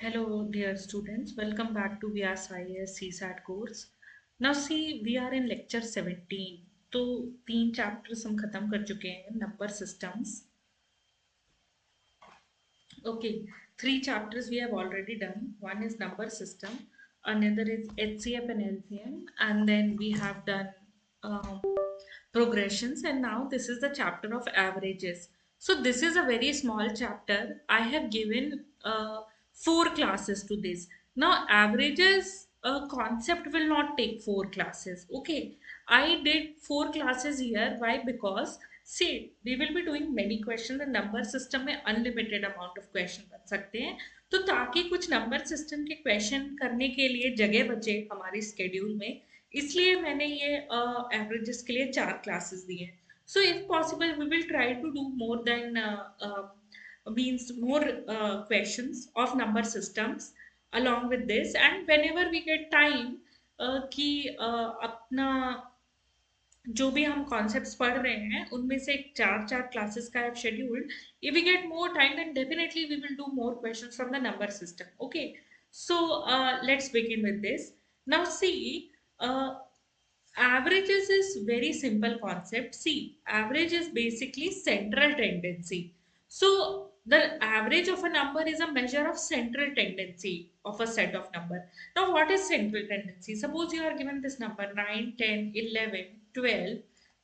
Hello, dear students. Welcome back to Vyas IAS CSAT course. Now, see, we are in lecture 17. तो तीन chapters हम खत्म कर चुके हैं number systems. Okay, three chapters we have already done. One is number system, another is HCF and LCM, and then we have done um, progressions, and now this is the chapter of averages. So this is a very small chapter. I have given four classes to this. Now averages concept will not take four classes. Okay, I did four classes here. Why? Because see, we will be doing many questions. The number system में unlimited amount of question बन सकते हैं. तो ताकि कुछ number system के question करने के लिए जगह बचे हमारी स्केड्यूल में, इसलिए मैंने ये एवरेजेस के लिए चार क्लासेस दी हैं. So if possible we will try to do more than means more questions of number systems along with this, and whenever we get time कि अपना जो भी हम कॉन्सेप्ट्स पढ़ रहे हैं उनमें से चार चार क्लासेस का है scheduled. If we get more time then definitely we will do more questions from the number system. Okay, so let's begin with this. Now see, averages is very simple concept. See, average is basically central tendency. So the average of a number is a measure of central tendency of a set of number. Now what is central tendency? Suppose you are given this number 9, 10, 11, 12,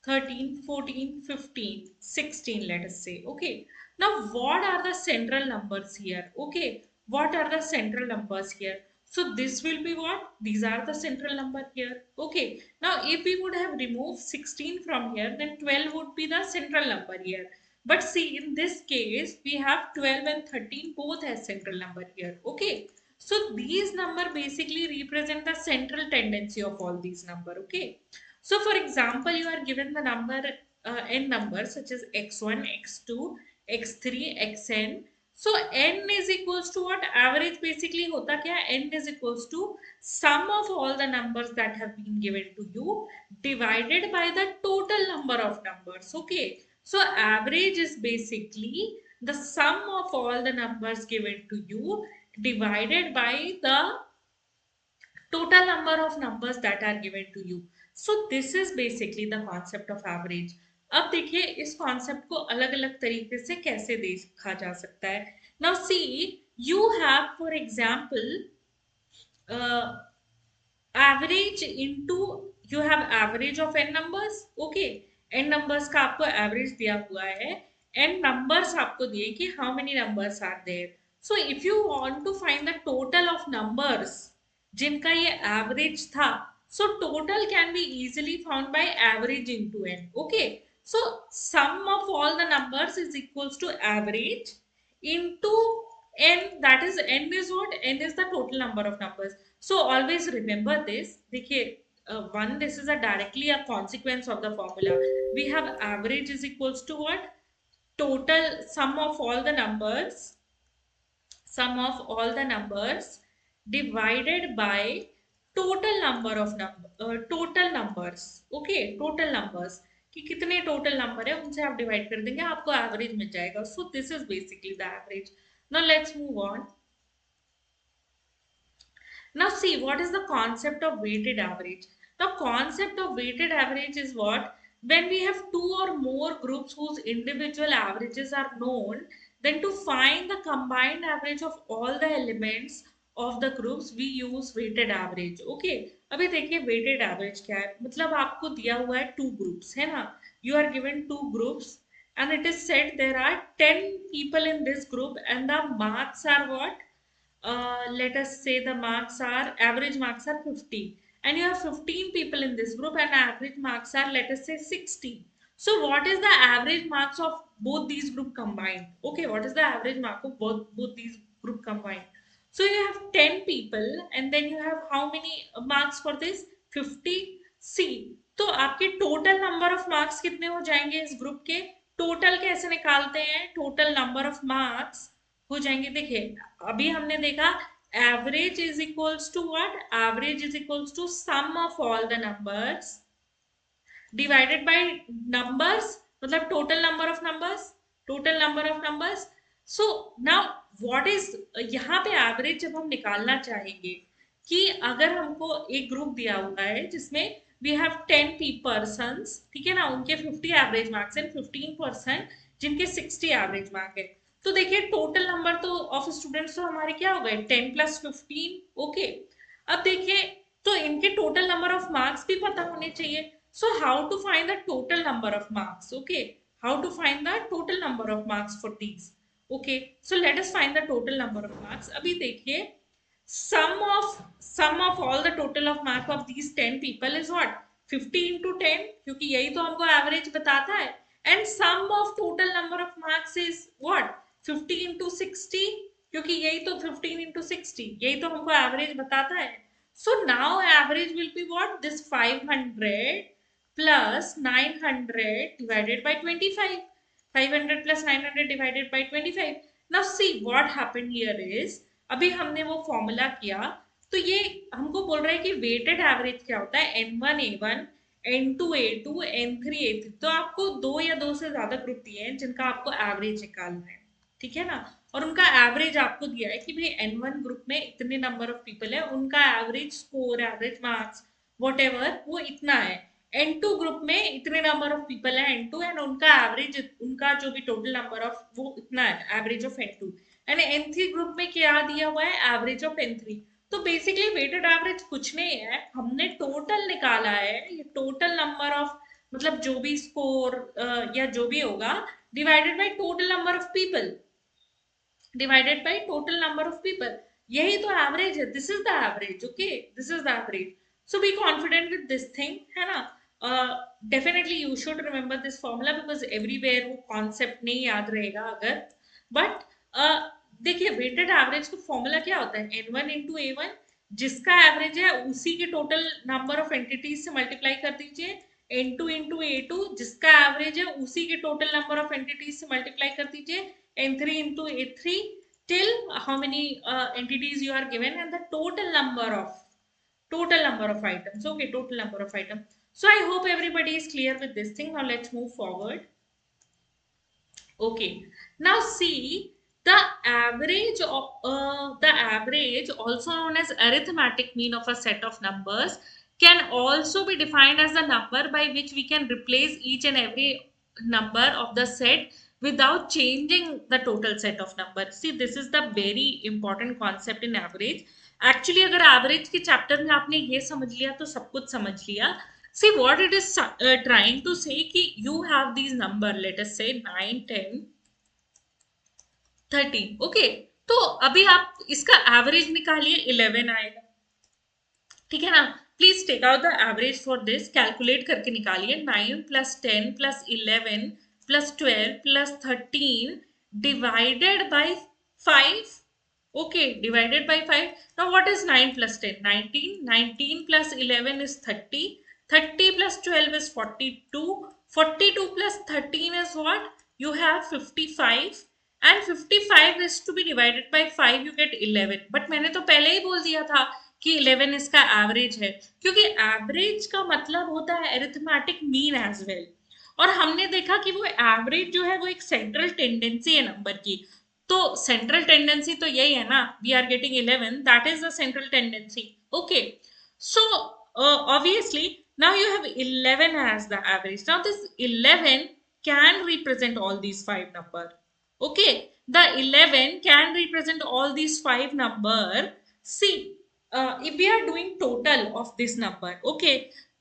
13, 14, 15, 16, let us say. Okay, now what are the central numbers here? Okay, what are the central numbers here? So this will be what? These are the central number here. Okay. Now if we would have removed 16 from here, then 12 would be the central number here. But see, in this case, we have 12 and 13 both as central number here. Okay. So these number basically represent the central tendency of all these number. Okay. So for example, you are given the number n numbers such as x1, x2, x3, xn. So n is equals to what? Average basically होता क्या है? N is equals to sum of all the numbers that have been given to you divided by the total number of numbers. Okay. So average is basically the sum of all the numbers given to you divided by the total number of numbers that are given to you. So this is basically the concept of average. अब देखिए इस concept को अलग अलग तरीके से कैसे देखा जा सकता है. Now see, you have for example average into, you have average of n numbers. Okay, n numbers का आपको एवरेज दिया हुआ है, एन नंबर्स आपको दिए कि how many numbers are there. So if you want to find the total of numbers जिनका ये एवरेज था, so total can be easily found by average into n. Okay, so sum of all the numbers is equals to average into n, that is n is what? N is the total number of numbers. So always remember this. देखिए one, this is a directly a consequence of the formula. We have average is equals to what? Total sum of all the numbers, sum of all the numbers divided by total number of total numbers. Okay, total numbers कि कितने total number है उनसे आप divide कर देंगे, आपको average मिल जाएगा. सो this is basically the average. Now let's move on. Now see, what is the concept of weighted average? The concept of weighted average is what? When we have two or more groups whose individual averages are known, then to find the combined average of all the elements of the groups we use weighted average. Okay, अभी देखिए weighted average क्या है. मतलब आपको दिया हुआ है two groups, है ना? You are given two groups and it is said there are 10 people in this group and the marks are what? Let us say the marks are, average marks are 50, and you have 15 people in this group and average marks are, let us say, 60. So what is the average marks of both these group combined? Okay, what is the average mark of both these group combined? So you have 10 people and then you have how many marks for this? 50. C. तो आपके total number of marks कितने हो जाएंगे इस group के? Total कैसे निकालते हैं? टोटल नंबर ऑफ मार्क्स हो जाएंगे. देखिए अभी हमने देखा average is equals to what? Average is equals to sum of all the numbers divided by numbers, मतलब total number of numbers, total number of numbers. So now what is यहाँ पे average जब हम निकालना चाहेंगे कि अगर हमको एक ग्रुप दिया हुआ है जिसमें वी हैव 10 पर्सन्स, ठीक है ना, उनके 50 एवरेज मार्क्स एंड 15% जिनके 60 एवरेज मार्क है, तो देखिए टोटल नंबर तो ऑफ स्टूडेंट्स तो हमारे क्या हो गए 10 + 15। ओके, अब देखिए तो इनके टोटल नंबर ऑफ मार्क्स भी पता होने चाहिए। So how to find the total number of marks? Okay, how to find the total number of marks for these? Okay, so let us find the total number of marks. अभी देखिए sum of all the total of mark of these 10 people is what 50 into 10, क्योंकि यही तो हमको average बताता है। And sum of total number of marks is what 50 into 60, क्योंकि यही तो 15 into 60 यही तो हमको एवरेज बताता है। So now average will be what this 500 plus 900 divided by 25. 500 plus 900 divided by 25. Now see what happened here is, अभी हमने वो फॉर्मूला किया तो ये हमको बोल रहा है कि वेटेड एवरेज क्या होता है, n1 a1 n2 a2 n3 a3। तो आपको दो या दो से ज्यादा ग्रुप दिए हैं जिनका आपको एवरेज निकालना है, ठीक है ना, और उनका एवरेज आपको दिया है कि भाई n1 ग्रुप में इतने नंबर ऑफ पीपल है, उनका average score average marks what वो इतना है। N2 ग्रुप में इतने नंबर ऑफ पीपल है N2 एंड उनका एवरेज, उनका जो भी टोटल नंबर ऑफ वो इतना है average of N2। And N3 group में क्या दिया हुआ है एवरेज ऑफ N3। तो बेसिकली वेटेड एवरेज कुछ नहीं है, हमने टोटल निकाला है, ये टोटल नंबर ऑफ मतलब जो भी स्कोर या जो भी होगा divided by total number of people, divided by total number of people, यही तो एवरेज है। This is the average. Okay, this is the average. So be confident with this thing, है ना। Definitely you should remember this formula because everywhere वो concept नहीं याद रहेगा अगर, बट देखिए वेटेड एवरेज का फॉर्मूला क्या होता है, n1 into a1, जिसका एवरेज है उसी के टोटल नंबर ऑफ एंटिटीज से मल्टीप्लाई कर दीजिए, n2 into a2, जिसका एवरेज है उसी के टोटल नंबर ऑफ एंटिटीज से मल्टीप्लाई कर दीजिए, n3 into a3 till how many entities you are given and the total number of items. Okay, total number of items. So I hope everybody is clear with this thing. Now let's move forward. Okay, now see the average of the average, also known as arithmetic mean of a set of numbers, can also be defined as the number by which we can replace each and every number of the set without changing the total set of numbers. See, this is the very important concept in average. Actually, अगर average के chapter में आपने ये समझ लिया तो सब कुछ समझ लिया। See what it is trying to say कि you have these number, let us say 9 10 13। Okay, तो अभी आप इसका एवरेज निकालिए 11 आएगा, ठीक है ना। Please take out the average for this, calculate करके निकालिए। 9 + 10 + 11 + 12 + 13 divided by 5। okay, divided by 5। now what is 9 + 10? 19। 19 + 11 is 30। 30 + 12 is 42। 42 + 13 is what? You have 55 and 55 is to be divided by 5, you get 11। but मैंने तो पहले ही बोल दिया था कि 11 इसका एवरेज है, क्योंकि एवरेज का मतलब होता है अरिथमेटिक मीन एज वेल। और हमने देखा कि वो एवरेज जो है वो एक सेंट्रल टेंडेंसी है नंबर की। तो सेंट्रल टेंडेंसी तो यही है ना, we are getting 11, that is the central tendency. Okay, so obviously now you have 11 as the average। now this 11 can represent all these five number। okay, the 11 can represent all these five number। see, if we are doing total of this number, okay,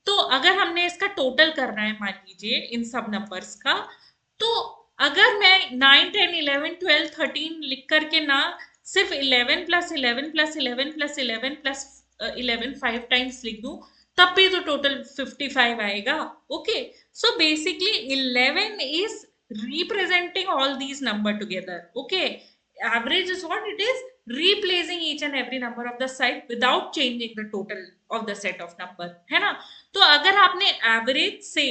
तो अगर हमने इसका total करना है मान लीजिए इन सब numbers का, तो अगर मैं 9 10 11 12 13 लिख करके ना सिर्फ 11 + 11 + 11 + 11 + 11 5 टाइम्स लिख दूं, तब भी तो टोटल 55 आएगा। Okay, so basically 11 is representing all these number together। okay, average is what it is, replacing each and every number of the set without changing the total of the set of number, है ना। तो अगर आपने average से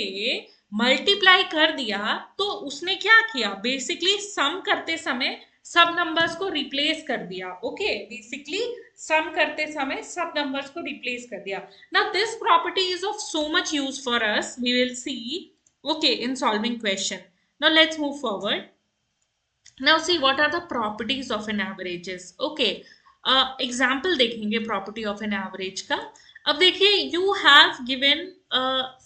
multiply कर दिया तो उसने क्या किया, बेसिकली सम करते समय सब नंबर्स को रिप्लेस कर दिया। ओके, बेसिकली सम करते समय सब नंबर्स को रिप्लेस कर दिया। Now this property is of so much use for us, we will see okay in solving question. Now let's move forward. Now see what are the properties of an averages. Okay, example देखेंगे property of an average का. अब देखिए you have given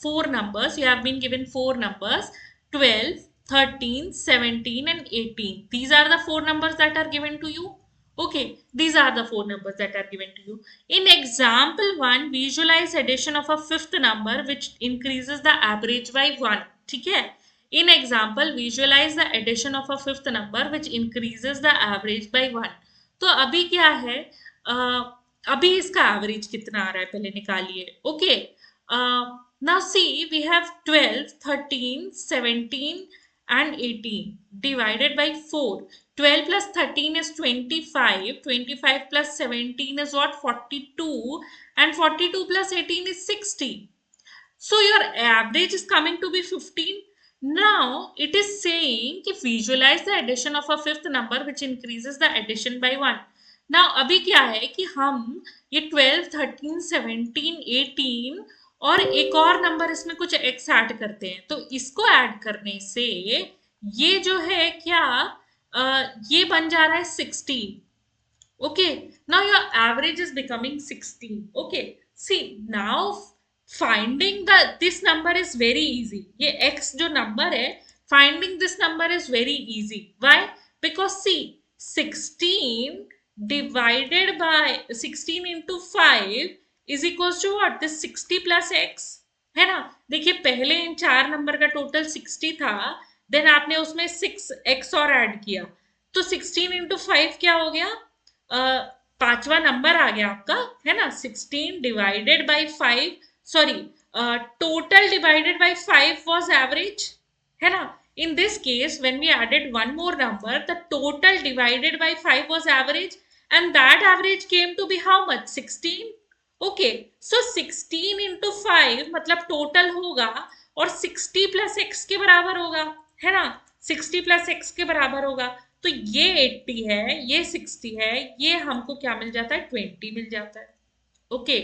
four numbers, you have been given four numbers, 12, 13, 17 and 18. These are the four numbers that are given to you. Okay, these are the four numbers that are given to you. In example 1, visualize addition of a fifth number which increases the average by 1. ठीक है. In example, visualize the addition of a fifth number which increases the average by 1. तो अभी क्या है, अभी इसका average कितना आ रहा है पहले निकालिए. Okay, now see we have 12, 13, 17 and 18 divided by 4. 12 plus 13 is 25. 25 plus 17 is what? 42. And 42 plus 18 is 60. So your average is coming to be 15. Now it is saying कि visualize the addition of a fifth number which increases the addition by 1. Now अभी क्या है कि हम ये 12, 13, 17, 18 और एक और नंबर इसमें कुछ x ऐड करते हैं, तो इसको ऐड करने से ये जो है क्या, ये बन जा रहा है 16. Okay, now your average is becoming 16. Okay, see now finding the this number is very easy. ये x जो number है, finding this number is very easy. Why? Because see 16 divided by 16 into 5 is equals to what? This 60 plus x है ना. देखिए पहले इन चार number का total 60 था, देन आपने उसमें 6x और ऐड किया, तो 16 इंटू 5 क्या हो गया, पांचवा नंबर आ गया आपका, है ना. 16 divided by 5, sorry, total divided by 5 was average, है ना. In this case, when we added one more number, the total divided by 5 was average, and that average came to be how much? 16. Okay, so 16 into 5 मतलब total होगा और 60 plus x के बराबर होगा, है ना. 60 plus x के बराबर होगा, तो ये 80 है, ये 60 है, ये हमको क्या मिल जाता है? 20 मिल जाता है. ओके,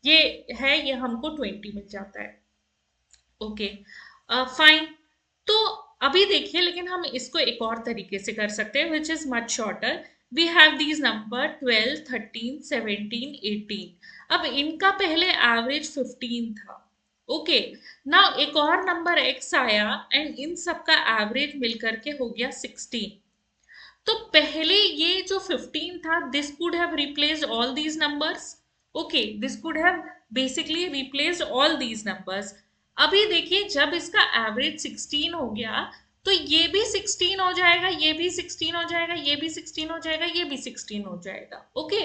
ये है, ये हमको 20 मिल जाता है. Okay, fine. तो अभी देखिए, लेकिन हम इसको एक और तरीके से कर सकते हैं which is much shorter. We have these number 12, 13, 17, 18. अब इनका पहले एवरेज 15 था. ओके, नाउ एक और नंबर x आया एंड इन सबका एवरेज मिलकर के हो गया 16. तो पहले ये जो 15 था, this could have replaced all these numbers. Okay, this could have basically replaced all these numbers. अभी देखिए जब इसका एवरेज 16 हो गया, तो ये भी 16 हो जाएगा, ये भी 16 हो जाएगा, ये भी 16 हो जाएगा, ये भी 16 हो जाएगा. ओके,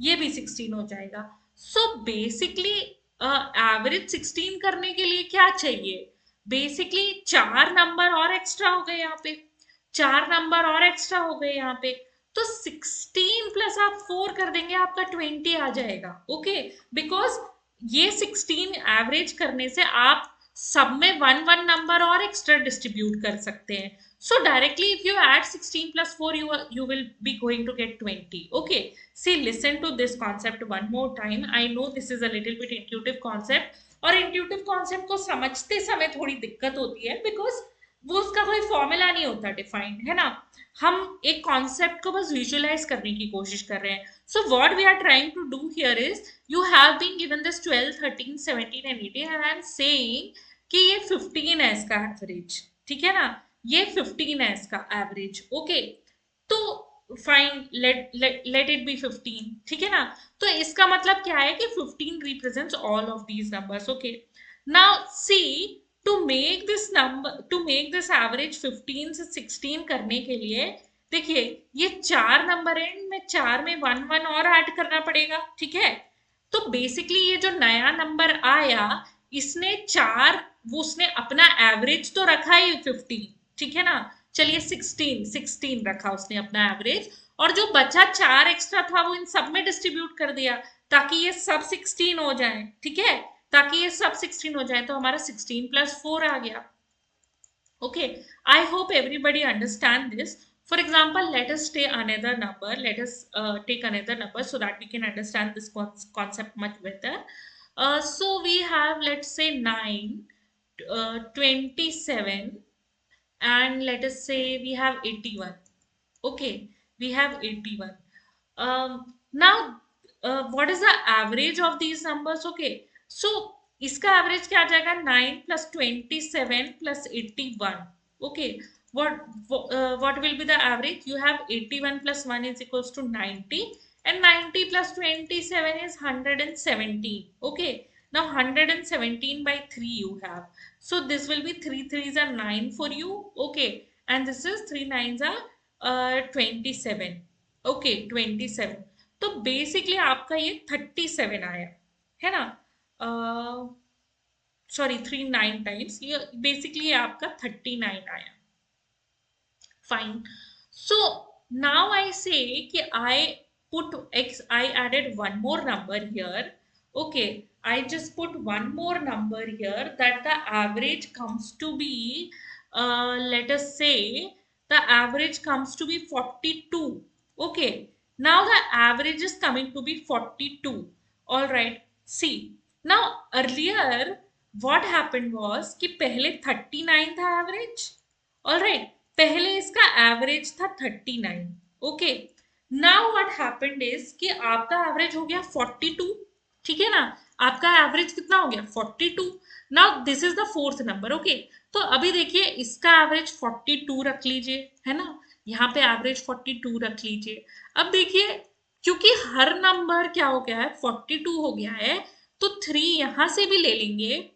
ये भी 16 हो जाएगा. सो बेसिकली एवरेज 16 करने के लिए क्या चाहिए? बेसिकली चार नंबर और एक्स्ट्रा हो गए यहाँ पे, चार नंबर और एक्स्ट्रा हो गए यहाँ पे. तो 16 प्लस आप 4 कर देंगे, आपका 20 आ जाएगा. ओके, बिकॉज ये 16 एवरेज करने से आप सब में वन वन नंबर और एक्स्ट्रा डिस्ट्रीब्यूट कर सकते हैं. So directly if you add 16 plus 4, you will be going to get 20. Okay, see, listen to this concept one more time. I know this is a little bit intuitive concept, और intuitive concept को समझते समय थोड़ी दिक्कत होती है, because वो उसका कोई फॉर्मूला नहीं होता डिफाइंड, है ना. हम एक कॉन्सेप्ट को बस विजुअलाइज करने की कोशिश कर रहे हैं. So what we are trying to do here is, you have been given this 12, 13, 17 and 18 and I am saying कि ये 15 है इसका एवरेज. ठीक है ना, ये 15 है इसका एवरेज. ओके, तो फाइन, लेट इट बी 15. ठीक है ना. तो इसका मतलब क्या है कि 15 represents all of these numbers. Okay, now see, to make this number, to make this average 15 से 16 करने के लिए, देखिए ये चार नंबर है, इनमें चार में वन वन और ऐड करना पड़ेगा. ठीक है, तो बेसिकली ये जो नया नंबर आया, इसने चार, वो उसने अपना एवरेज तो रखा ही 15. ठीक है ना. चलिए 16 रखा उसने अपना एवरेज, और जो बचा चार एक्स्ट्रा था वो इन सब में डिस्ट्रीब्यूट कर दिया ताकि ये सब 16 हो जाए. ठीक है, ताकि ये सब 16 हो जाए, तो हमारा 16 प्लस 4 आ गया. Okay, I hope everybody understand this. For example, let us take another number. Let us take another number so that we can understand this concept much better. So we have, let's say 9, 27, and let us say we have 81. Okay, we have 81. Now, what is the average of these numbers? Okay, so इसका average क्या आ जाएगा? 9 plus 27 plus 81. Okay, what will be the average? You have 81 plus 1 is equals to 90, and 90 plus 27 is 117. Okay, now 117 by 3 you have. So this will be 3 threes are 9 for you. Okay, and this is 3 nines are 27. Okay 27. तो basically आपका ये 37 आया है ना. Sorry 39 times, ये basically आपका 39 आया. Fine. So now I say कि I put x, I added one more number here. Okay, I just put one more number here that the average comes to be, let us say, the average comes to be 42. Okay, now the average is coming to be 42. All right, see, now earlier what happened was कि पहले 39 था average. All right, पहले इसका average था 39. Okay, now what happened is कि आपका average हो गया 42. ठीक है ना, आपका एवरेज कितना हो गया 42. Now this is the fourth number. Okay, तो अभी देखिए इसका एवरेज 42 रख लीजिए, है ना, यहाँ पे एवरेज 42 रख लीजिए. अब देखिए क्योंकि हर नंबर क्या हो गया है 42 हो गया है, तो 3 यहां से भी ले लेंगे,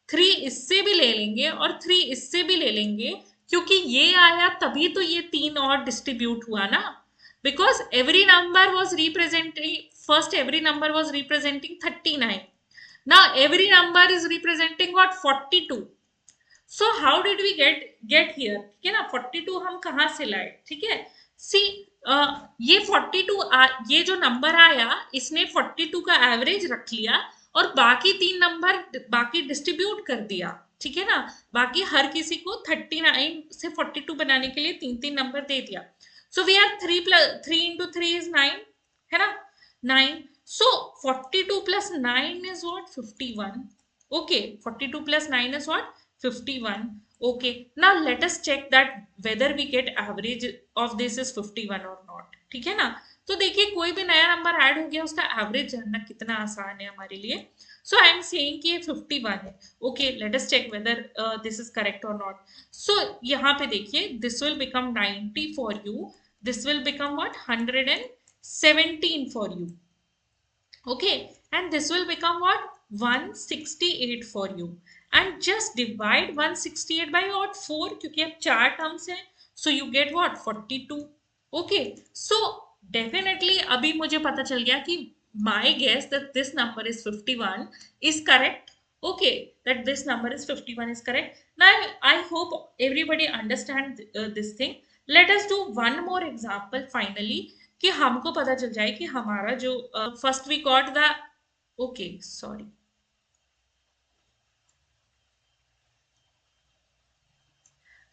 3 इससे भी ले लेंगे और 3 इससे भी ले लेंगे, क्योंकि ये आया तभी तो ये 3 और डिस्ट्रीब्यूट हुआ ना. Because every number was representing, first every number was representing 39. Now every number is representing what 42. So how did we get here, ठीक है ना, 42 हम कहाँ से लाए. ठीक है, सी, ये 42 ये जो नंबर आया इसने 42 का एवरेज रख लिया और बाकी 3 नंबर बाकी डिस्ट्रीब्यूट कर दिया. ठीक है ना, बाकी हर किसी को 39 से 42 बनाने के लिए 3 3 नंबर दे दिया. So we have 3 plus 3 into 3 is 9, है ना, 9. So 42 plus 9 is what 51. Okay, 42 plus 9 is what 51. Okay, now let us check that whether we get average of this is 51 or not. ठीक है ना, तो देखिए कोई भी नया नंबर ऐड हो गया उसका एवरेज जानना कितना आसान है हमारे लिए. सो आई एम सेइंग कि ये 51 है. Okay, let us check whether this is correct और नॉट. सो यहाँ पे देखिए this will become 90 for you, this will become what 117 for you. Okay, and this will become what 168 for you. And just divide 168 by what 4, क्योंकि अब 4 terms हैं, so you get what 42. Okay, so definitely अभी मुझे पता चल गया कि my guess that this number is 51 is correct. Okay, that this number is 51 is correct. Now I hope everybody understand this thing. Let us do one more example finally, कि हमको पता चल जाए कि हमारा जो first we got the, okay sorry,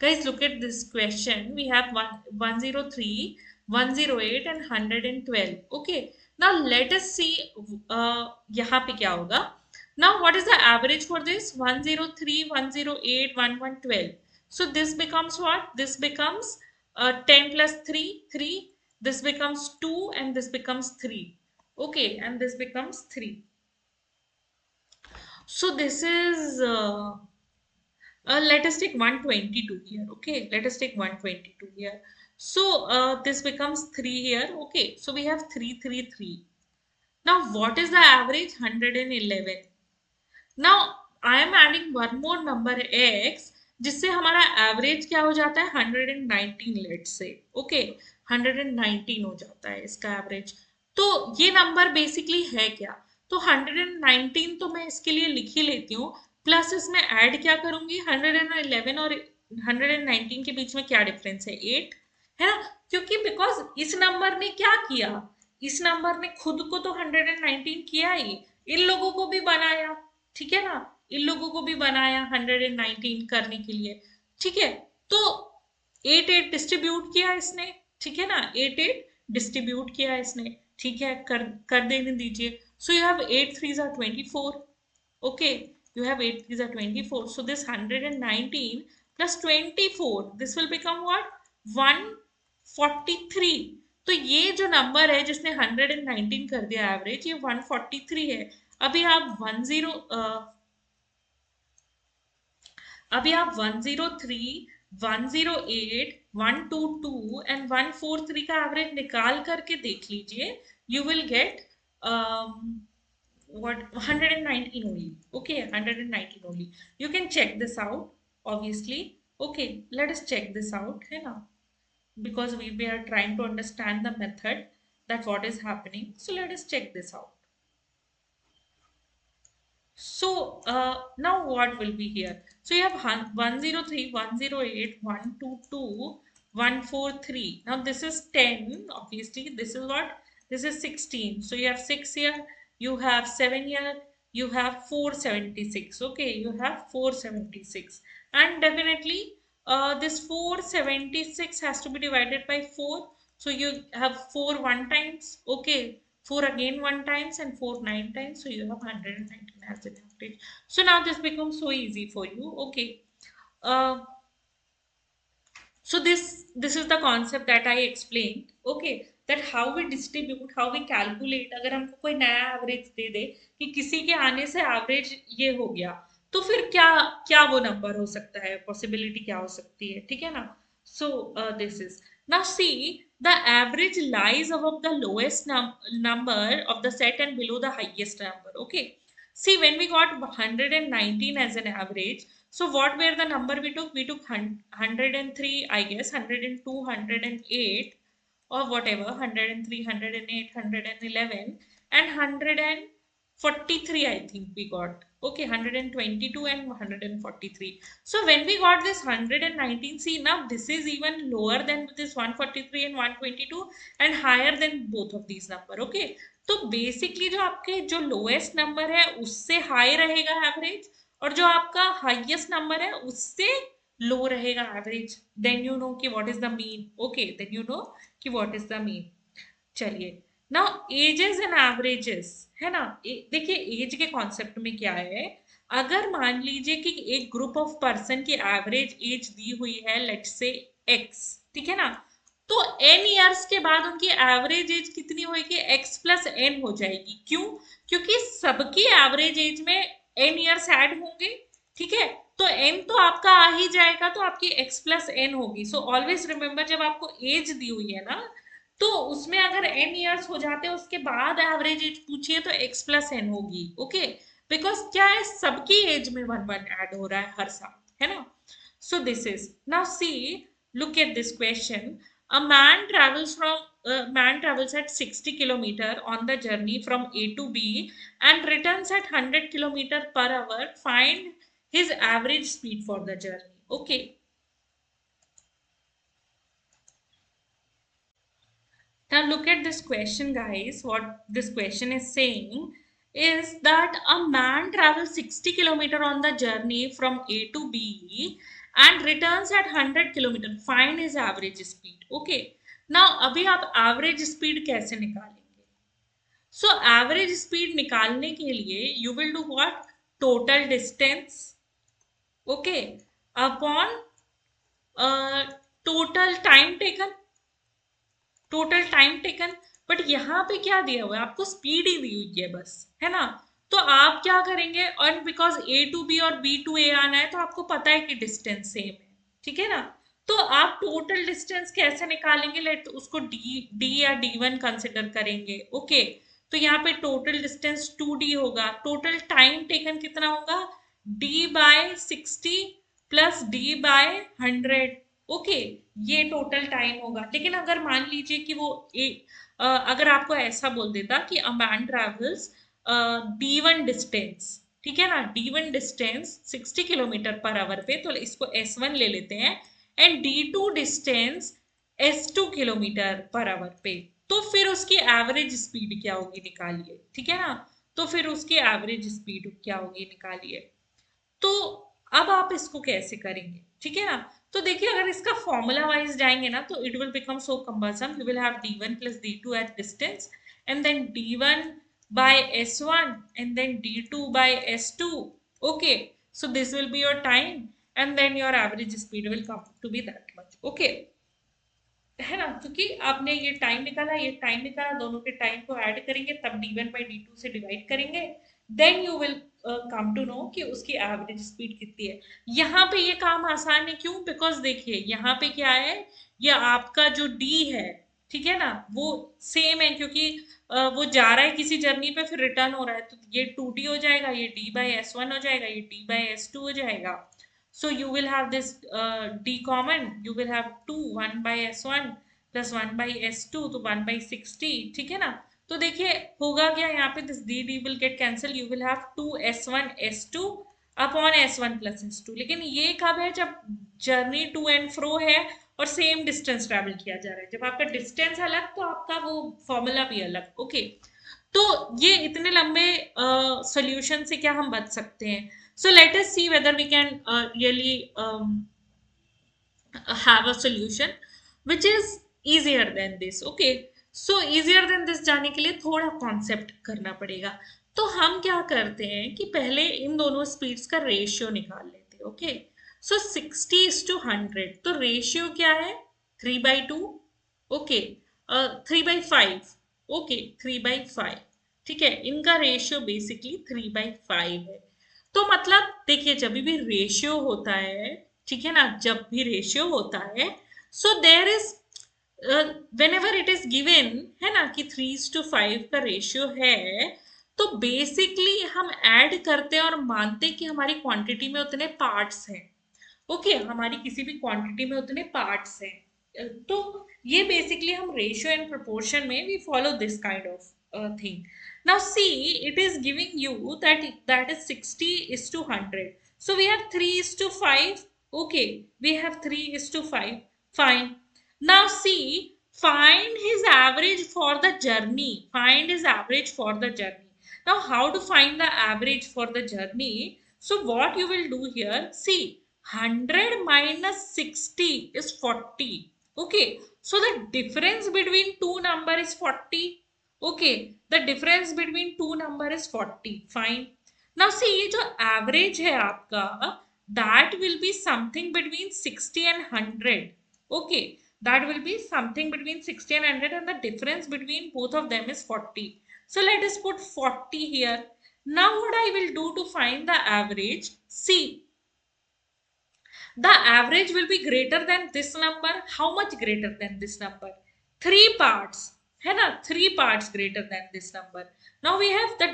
guys look at this question. We have 103, 108 and 112. Okay, now let us see यहाँ पे क्या होगा. Now what is the average for this 103, 108, 1112? So this becomes what, this becomes 10 plus 3 3, this becomes 2 and this becomes 3. Okay, and this becomes 3. So this is let us take 122 here. Okay, let us take 122 here. So this becomes 3 here. Okay, so we have 3 3 3. Now what is the average 111. Now I am adding one more number x, जिससे हमारा average क्या हो जाता है 119 late से. Okay, 119 हो जाता है इसका एवरेज. तो ये नंबर बेसिकली है क्या, तो 119 तो मैं इसके लिए लिख ही लेती हूँ, प्लस इसमें ऐड क्या करूंगी 111 और 119 के बीच में क्या डिफरेंस है 8, है ना, क्योंकि बिकॉज इस नंबर ने क्या किया, इस नंबर ने खुद को तो 119 किया ही, इन लोगों को भी बनाया. ठीक है ना, इन लोगों को भी बनाया 119 करने के लिए. ठीक है, तो 8 8 डिस्ट्रीब्यूट किया इसने. ठीक है ना, 8 8 डिस्ट्रीब्यूट किया इसने. ठीक है, कर देने दीजिए. So you have 8 3s are 24. Okay, you have 8 3s are 24. So this 119 plus 24, this will become what 1 143। तो ये जो नंबर है जिसने 119 कर दिया एवरेज, ये 143 है। अभी आप 103, 108, 122 एंड 143 का एवरेज निकाल करके देख लीजिए। You will gate what 119 only. Okay, 119 only. You can check this out, obviously. Okay, let us check this out, है ना? Because we are trying to understand the method, that what is happening. So let us check this out. So now what will be here? So you have 103, 108, 122, 143. Now this is 10. Obviously, this is what? This is 16. So you have 6 here, you have 7 here, you have 476. Okay, you have 476. And definitely this 476 has to be divided by 4. So you have 4 one times. Okay, 4 again one times and 4 9 times. So you have 119 as an average. So now this becomes so easy for you. Okay. Uh, so this is the concept that I explained. Okay, that how we distribute, how we calculate. अगर हमको कोई नया average दे दे कि किसी के आने से average ये हो गया, तो फिर क्या क्या वो नंबर हो सकता है, पॉसिबिलिटी क्या हो सकती है, ठीक है ना? सो this is now see the average lies above the lowest number of the set and below the highest number. Okay, see, when we got 119 as an average, so what were the number we took? We took 103, I guess, 102, 108, or whatever, 103, 108, 111, and 143, I think we got. Okay, 122 and 143. So when we got this 119, see, now this is even lower than this 143 and 122 and higher than both of these number. Okay, तो basically जो आपके जो lowest number है उससे high रहेगा average, और जो आपका हाईएस्ट नंबर है उससे लो रहेगा एवरेज। देन यू नो कि what is the mean. Okay, then you know कि व्हाट इज द मीन। चलिए, नाउ एजेस एंड एवरेजेस, है ना? देखिए एज के कॉन्सेप्ट में क्या है, अगर मान लीजिए कि एक ग्रुप ऑफ पर्सन की एवरेज एज दी हुई है, लेट्स से एक्स, ठीक है ना? तो एन ईयर्स के बाद उनकी एवरेज एज कितनी होगी? एक्स प्लस एन हो जाएगी। क्यों? क्योंकि सबकी एवरेज एज में एन ईयर्स ऐड होंगे, ठीक है? तो एन तो आपका आ ही जाएगा, तो आपकी एक्स प्लस एन होगी। सो ऑलवेज रिमेंबर, जब आपको एज दी हुई है ना, तो उसमें अगर एन ईयर्स हो जाते हैं उसके बाद एवरेज एज पूछिए तो एक्स प्लस एन होगी। ओके, बिकॉज क्या है, सबकी एज में वन वन ऐड हो रहा है हर साल, है ना? सो this is now see, look at this question. A man travels at 60 kilometer on the journey from A to B and returns at 100 kilometer per hour. Find his average speed for the journey. Okay, now look at this question, guys. What this question is saying is that a man travels 60 kilometer on the journey from A to B and returns at 100 kilometer. Find his average speed. Okay. Now अभी आप average speed कैसे निकालेंगे? So average speed निकालने के लिए you will do what? Total distance. Okay. Upon total time taken. Total time taken. But यहाँ पे क्या दिया हुआ है? आपको स्पीड ही दी हुई है बस, है ना? तो आप क्या करेंगे? और बिकॉज ए टू बी और बी टू ए आना है, तो आपको पता है कि डिस्टेंस सेम है, ठीक है ना? तो आप टोटल डिस्टेंस कैसे निकालेंगे? लेट उसको डी डी या डी वन कंसिडर करेंगे। ओके, तो यहाँ पे टोटल डिस्टेंस 2d होगा। टोटल टाइम टेकन कितना होगा? d by 60 plus d by 100। Okay, ये टोटल टाइम होगा। लेकिन अगर मान लीजिए कि वो अगर आपको ऐसा बोल देता कि a man travels d1 distance, ठीक है ना? d1 distance 60 kilometre per hour पे, तो इसको s1 ले लेते हैं, and d2 distance s2 kilometre per hour पे। तो फिर उसकी एवरेज स्पीड क्या होगी? निकालिए, ठीक है ना? तो फिर उसकी एवरेज स्पीड क्या होगी? निकालिए। तो अब आप इसको कैसे करेंगे, ठीक है ना? तो देखिए, अगर इसका फॉर्मूला वाइज जाएंगे ना, तो it will become so cumbersome. You will have d1 plus d2 at distance, and then d1 by s1 and then d2 by s2। Okay, so this will be your time, and then your average speed will come to be that much. Okay, है ना, क्योंकि आपने ये time निकाला, ये time निकाला, दोनों के टाइम को ऐड करेंगे, तब d1 बाई d2 से डिवाइड करेंगे, then you will come to know कि उसकी एवरेज स्पीड कितनी है। यहाँ पे ये काम आसान है, क्यों? बिकॉज देखिए यहाँ पे क्या है, ये आपका जो d है, ठीक है ना, वो सेम है, क्योंकि वो जा रहा है किसी जर्नी पे, फिर रिटर्न हो रहा है, तो ये 2d हो जाएगा, ये d बाई s1 हो जाएगा, ये d बाई s2 हो जाएगा। So you will have this d common, you will have 2 1 by s1 plus 1 by s2, तो 1 by 60, ठीक है ना। तो देखिए होगा क्या यहाँ पे, this d d will get cancel, you will have 2 s1 s2 upon s1 plus s2। लेकिन ये कब है, जब जर्नी टू एंड फ्रो है और सेम डिस्टेंस ट्रेवल किया जा रहा है। जब आपका डिस्टेंस अलग तो आपका वो फॉर्मूला भी अलग। ओके, तो ये इतने लंबे सॉल्यूशन से क्या हम बच सकते हैं? So let us see whether we can really have a solution which is easier than this. Okay, so easier than this जाने के लिए थोड़ा कॉन्सेप्ट करना पड़ेगा। तो हम क्या करते हैं कि पहले इन दोनों स्पीड्स का रेशियो निकाल लेते हैं। ओके, सो 60:100, तो रेशियो क्या है, 3/2। ओके, 3/5। ओके, 3/5, ठीक है, इनका रेशियो बेसिकली 3/5 है। तो मतलब देखिए जब भी रेशियो होता है, ठीक है ना, जब भी रेशियो होता है, so there is whenever it is given, है ना, कि 3:5 का रेशियो है, तो बेसिकली हम ऐड करते हैं और मानते हैं कि हमारी क्वांटिटी में उतने पार्ट्स हैं। ओके, हमारी किसी भी क्वांटिटी में उतने पार्ट्स हैं। तो ये बेसिकली हम रेशियो एंड प्रोपोर्शन में we follow this kind of thing. Now see, it is giving you that is 60:100. So we have 3:5. Okay, we have 3:5. Fine. Now see, find his average for the journey. Find his average for the journey. Now how to find the average for the journey? So what you will do here, see, 100 minus 60 is 40. Okay, so the difference between two number is 40. Okay, the difference between two number is 40. Fine. Now see, ये जो average है आपका, that will be something between 60 and 100. Okay, that will be something between 60 and 100, and the difference between both of them is 40. So let us put 40 here. Now what I will do to find the average, see, the average will be greater than this number. How much greater than this number? 3 parts, है ना, 3 parts greater than this number. Now we have the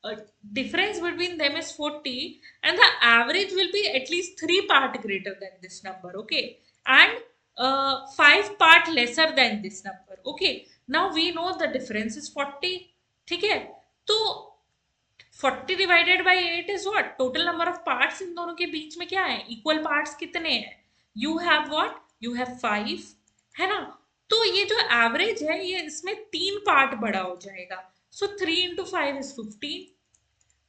uh, difference between them is 40, and the average will be at least 3 part greater than this number. Okay, and 5 part lesser than this number. Okay, now we know the difference is 40. ठीक है, तो 40 divided by 8 is what, total number of parts in दोनों के बीच में क्या है, equal parts कितने हैं, you have what, you have 5, है ना। तो ये जो एवरेज है, ये इसमें 3 पार्ट बड़ा हो जाएगा। सो 3 into 5 is 15,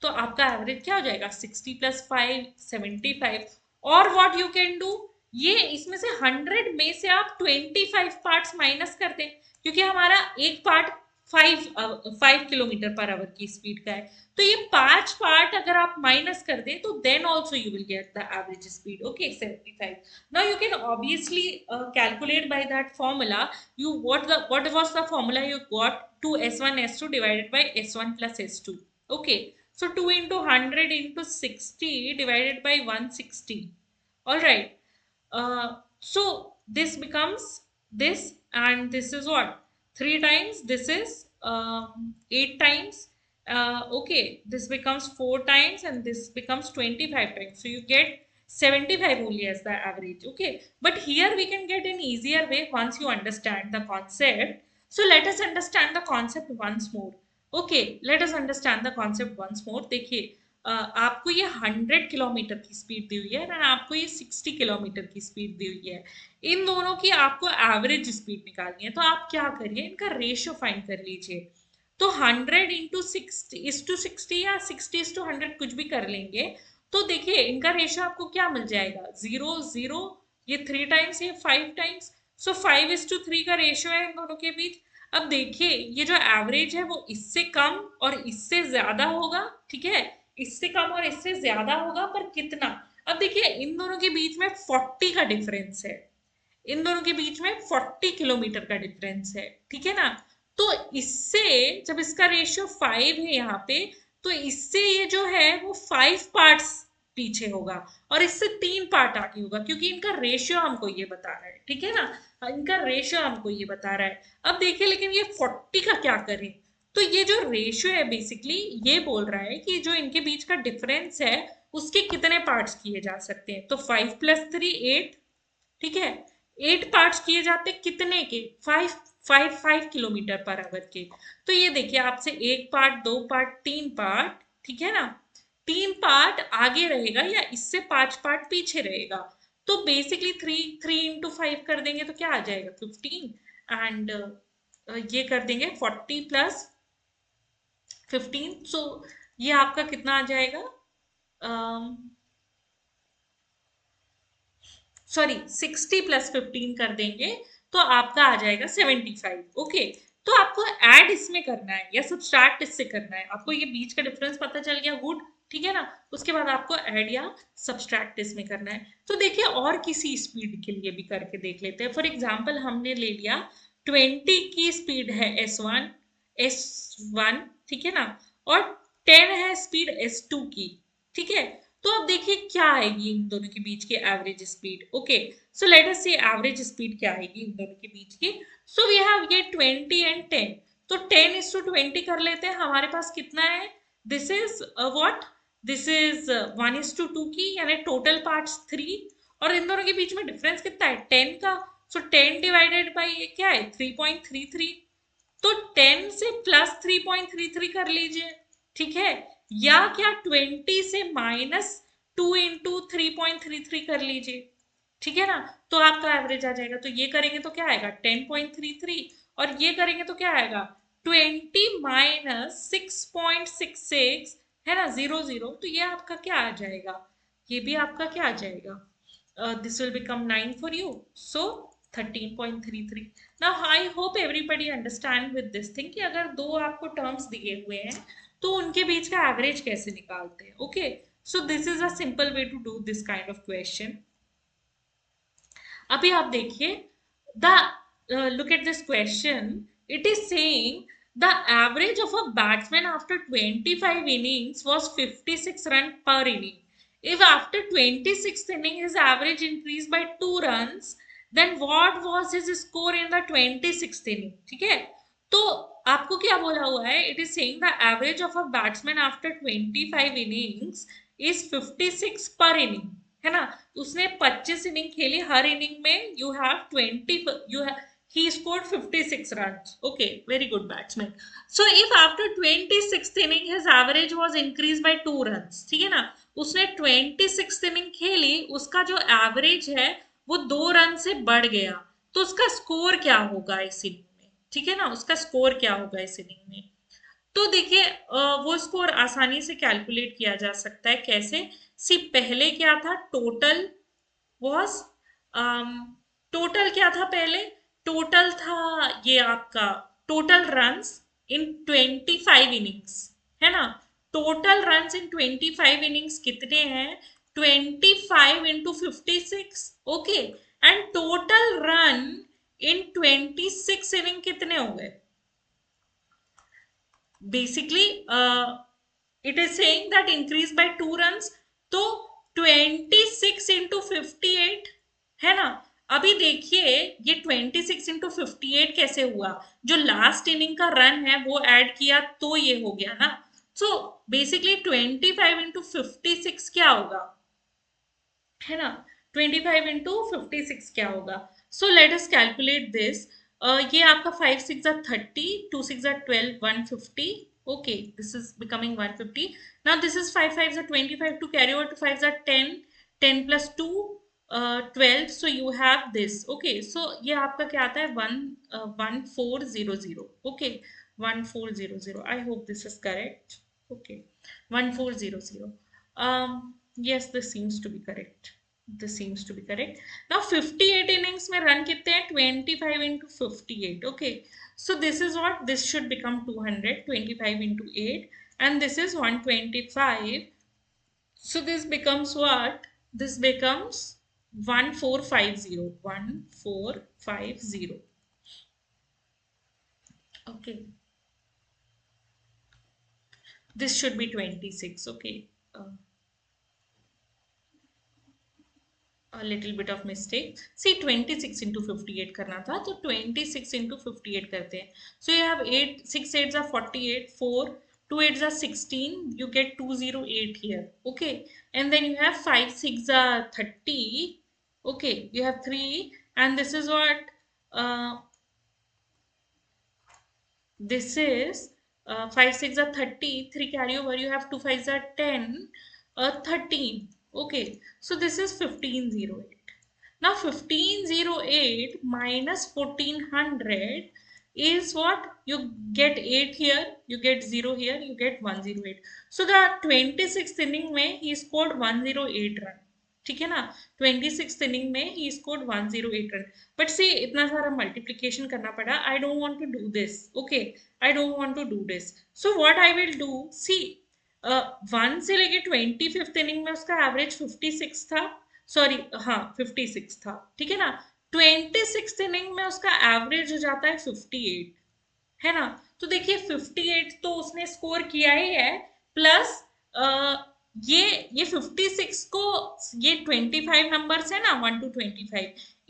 तो आपका एवरेज क्या हो जाएगा, 60 + 5 75। और व्हाट यू कैन डू, ये इसमें से 100 में से आप 25 पार्ट्स माइनस कर दें, क्योंकि हमारा एक पार्ट 5 किलोमीटर पर आवर की स्पीड का है, तो ये 5 पार्ट अगर आप माइनस कर दें, तो then also you will get the average speed. Okay, 75। Now you can obviously calculate by that formula. you what was the formula you got, 2s1 s2 divided by s1 plus s2। okay, so 2 into 100 into 60 divided by 160. All right. So this becomes this, and this is what, 3 times. This is 8 times. Okay, this becomes 4 times, and this becomes 25 times. So you get 75 only as the average. Okay, but here we can get an easier way once you understand the concept. So let us understand the concept once more. Okay, let us understand the concept once more. देखिए आपको ये 100 kilometre की speed दी हुई है और आपको ये 60 kilometre की स्पीड दी हुई है। इन दोनों की आपको एवरेज स्पीड निकालनी है, तो आप क्या करिए, इनका रेशियो फाइंड कर लीजिए। तो 100 इंटू 60 या 60:100 कुछ भी कर लेंगे। तो देखिए इनका रेशियो आपको क्या मिल जाएगा, 0 0, ये 3 टाइम्स, ये 5 टाइम्स। सो 5:3 का रेशियो है इन दोनों के बीच। अब देखिए ये जो एवरेज है वो इससे कम और इससे ज्यादा होगा, ठीक है, इससे कम और इससे ज्यादा होगा, पर कितना? अब देखिए इन दोनों के बीच में 40 का डिफरेंस है। इन दोनों के बीच में 40 किलोमीटर का डिफरेंस है, ठीक है ना। तो इससे जब इसका रेशियो 5 है यहाँ पे, तो इससे ये जो है वो 5 पार्ट्स पीछे होगा और इससे 3 पार्ट आगे होगा, क्योंकि इनका रेशियो हमको ये बता रहा है, ठीक है ना। इनका रेशियो हमको ये बता रहा है। अब देखिए लेकिन ये 40 का क्या करें। तो ये जो रेशियो है बेसिकली ये बोल रहा है कि जो इनके बीच का डिफरेंस है उसके कितने पार्ट्स किए जा सकते हैं। तो 5 + 3 8, ठीक है। 8 पार्ट्स किए जाते कितने के, 5 किलोमीटर पर आवर के। तो ये देखिए आपसे 1 पार्ट, 2 पार्ट, 3 पार्ट, ठीक है ना। 3 पार्ट आगे रहेगा या इससे 5 पार्ट पीछे रहेगा। तो बेसिकली 3 × 5 कर देंगे तो क्या आ जाएगा 15, एंड ये कर देंगे 40 + 15। सो ये आपका कितना आ जाएगा, सॉरी 60 + 15 कर देंगे तो आपका आ जाएगा 75। ओके, तो आपको ऐड इसमें करना है या सब्सट्रैक्ट इससे करना है। आपको ये बीच का डिफरेंस पता चल गया, गुड, ठीक है ना। उसके बाद आपको ऐड या सब्सट्रैक्ट इसमें करना है। तो देखिए और किसी स्पीड के लिए भी करके देख लेते हैं। फॉर एग्जाम्पल हमने ले लिया 20 की स्पीड है S1, ठीक है ना, और 10 है स्पीड S2 की, ठीक है। तो अब देखिए क्या आएगी इन दोनों के बीच की average speed. Okay, so let us see average speed क्या आएगी इन दोनों के बीच की। सो वी हैव ये 20 एंड 10, तो 10:20 कर लेते हैं। हमारे पास कितना है, this is what, this is 1:2 की, यानी टोटल पार्ट्स 3, और इन दोनों के बीच में डिफरेंस कितना है 10 का। सो 10 डिवाइडेड बाई ये क्या है 3.33। तो 10 से प्लस 3.33 कर लीजिए, ठीक है, या क्या 20 से -2 × 3.33 कर लीजिए, ठीक है ना। तो आपका एवरेज आ जाएगा। तो ये करेंगे तो क्या आएगा 10.33, और ये करेंगे तो क्या आएगा 20 - 6.66, है ना, 00। तो ये आपका क्या आ जाएगा, ये भी आपका क्या आ जाएगा, this will become 9 for you. So 13.33. Now I hope everybody understand with this thing कि अगर दो आपको टर्म्स दिए हुए हैं तो उनके बीच का एवरेज कैसे निकालते हैं। Okay, so this is a simple way to do this kind of question. अभी आप देखिए the look at this question. It is saying the average of a batsman after 25 innings was 56 run per inning. If after 26th inning his average increased by 2 runs, then what was his score in the 26th inning? ठीक है, तो आपको क्या बोला हुआ है, it is saying the average of a batsman after 25 innings is 56 पर inning, है ना। उसने 25 इनिंग खेली, हर इनिंग में you have 20, you have he scored 56 runs. Okay, very good batsman. So if after 26th inning his average was increased by 2 runs, ठीक है ना, उसने 26th inning खेली, उसका जो एवरेज है वो 2 रन से बढ़ गया, तो उसका स्कोर क्या होगा इस इनिंग में, ठीक है ना, उसका स्कोर क्या होगा इस इनिंग में। तो देखिए वो स्कोर आसानी से कैलकुलेट किया जा सकता है। कैसे, सी पहले क्या था, टोटल वॉज, टोटल क्या था पहले, टोटल था ये आपका टोटल रन्स इन 25 इनिंग्स, है ना। टोटल रन्स इन 25 इनिंग्स कितने हैं, 25 into 56, okay, and total run in 26 inning कितने हो गए। Basically it is saying that increase by 2 runs, तो 26 इंटू 58, है ना। अभी देखिए ये 26 इंटू 58 कैसे हुआ, जो लास्ट इनिंग का रन है वो ऐड किया तो ये हो गया ना। सो बेसिकली 25 इंटू 56 क्या होगा, है ना, 25 इंटू 56 क्या होगा। सो लेट अस कैलकुलेट दिस। ये आपका 5 6 30, 2 6 12, 150, okay, this is becoming 150. Now this is 5 5 25, to carry over to 5 10, 10 plus 2 12, so you have this, okay। So ये आपका क्या आता है 1400, okay, 1400, I hope this is correct, okay, 1400, yes, this seems to be correct, this seems to be correct। now 58 innings में run कितने हैं 25 into 58, okay, so this is what, this should become 200, 25 into 8, and this is 125, so this becomes what, this becomes 1450 okay, this should be 26 okay, a little bit of mistake. See 26 into 58 करना था तो 26 into 58 करते हैं. So you have 8 6 8s are 48 4 2 8s are 16 you get 208 here okay, and then you have 5 6 are 30 okay, you have 3 and this is what this is 5 6 are 30 3 carry over you have 2 5s are 10 13 okay, so this is 1508. Now 1508 minus 1400 is what you get 8 here, you get 0 here, you get 108. So the 26th inning में he scored 108 run. ठीक है ना, 26th inning में he scored 108 run. But see इतना सारा multiplication करना पड़ा. I don't want to do this. Okay, I don't want to do this. So what I will do, see 1 से लेके 25th inning में उसका average 56 था. सॉरी हाँ 56 था ठीक है ना, 26th इनिंग में उसका एवरेज हो जाता है 58 है ना. तो देखिए 58 तो उसने स्कोर किया ही है प्लस ये 56 को ये 25 नंबर्स है ना 1 to 25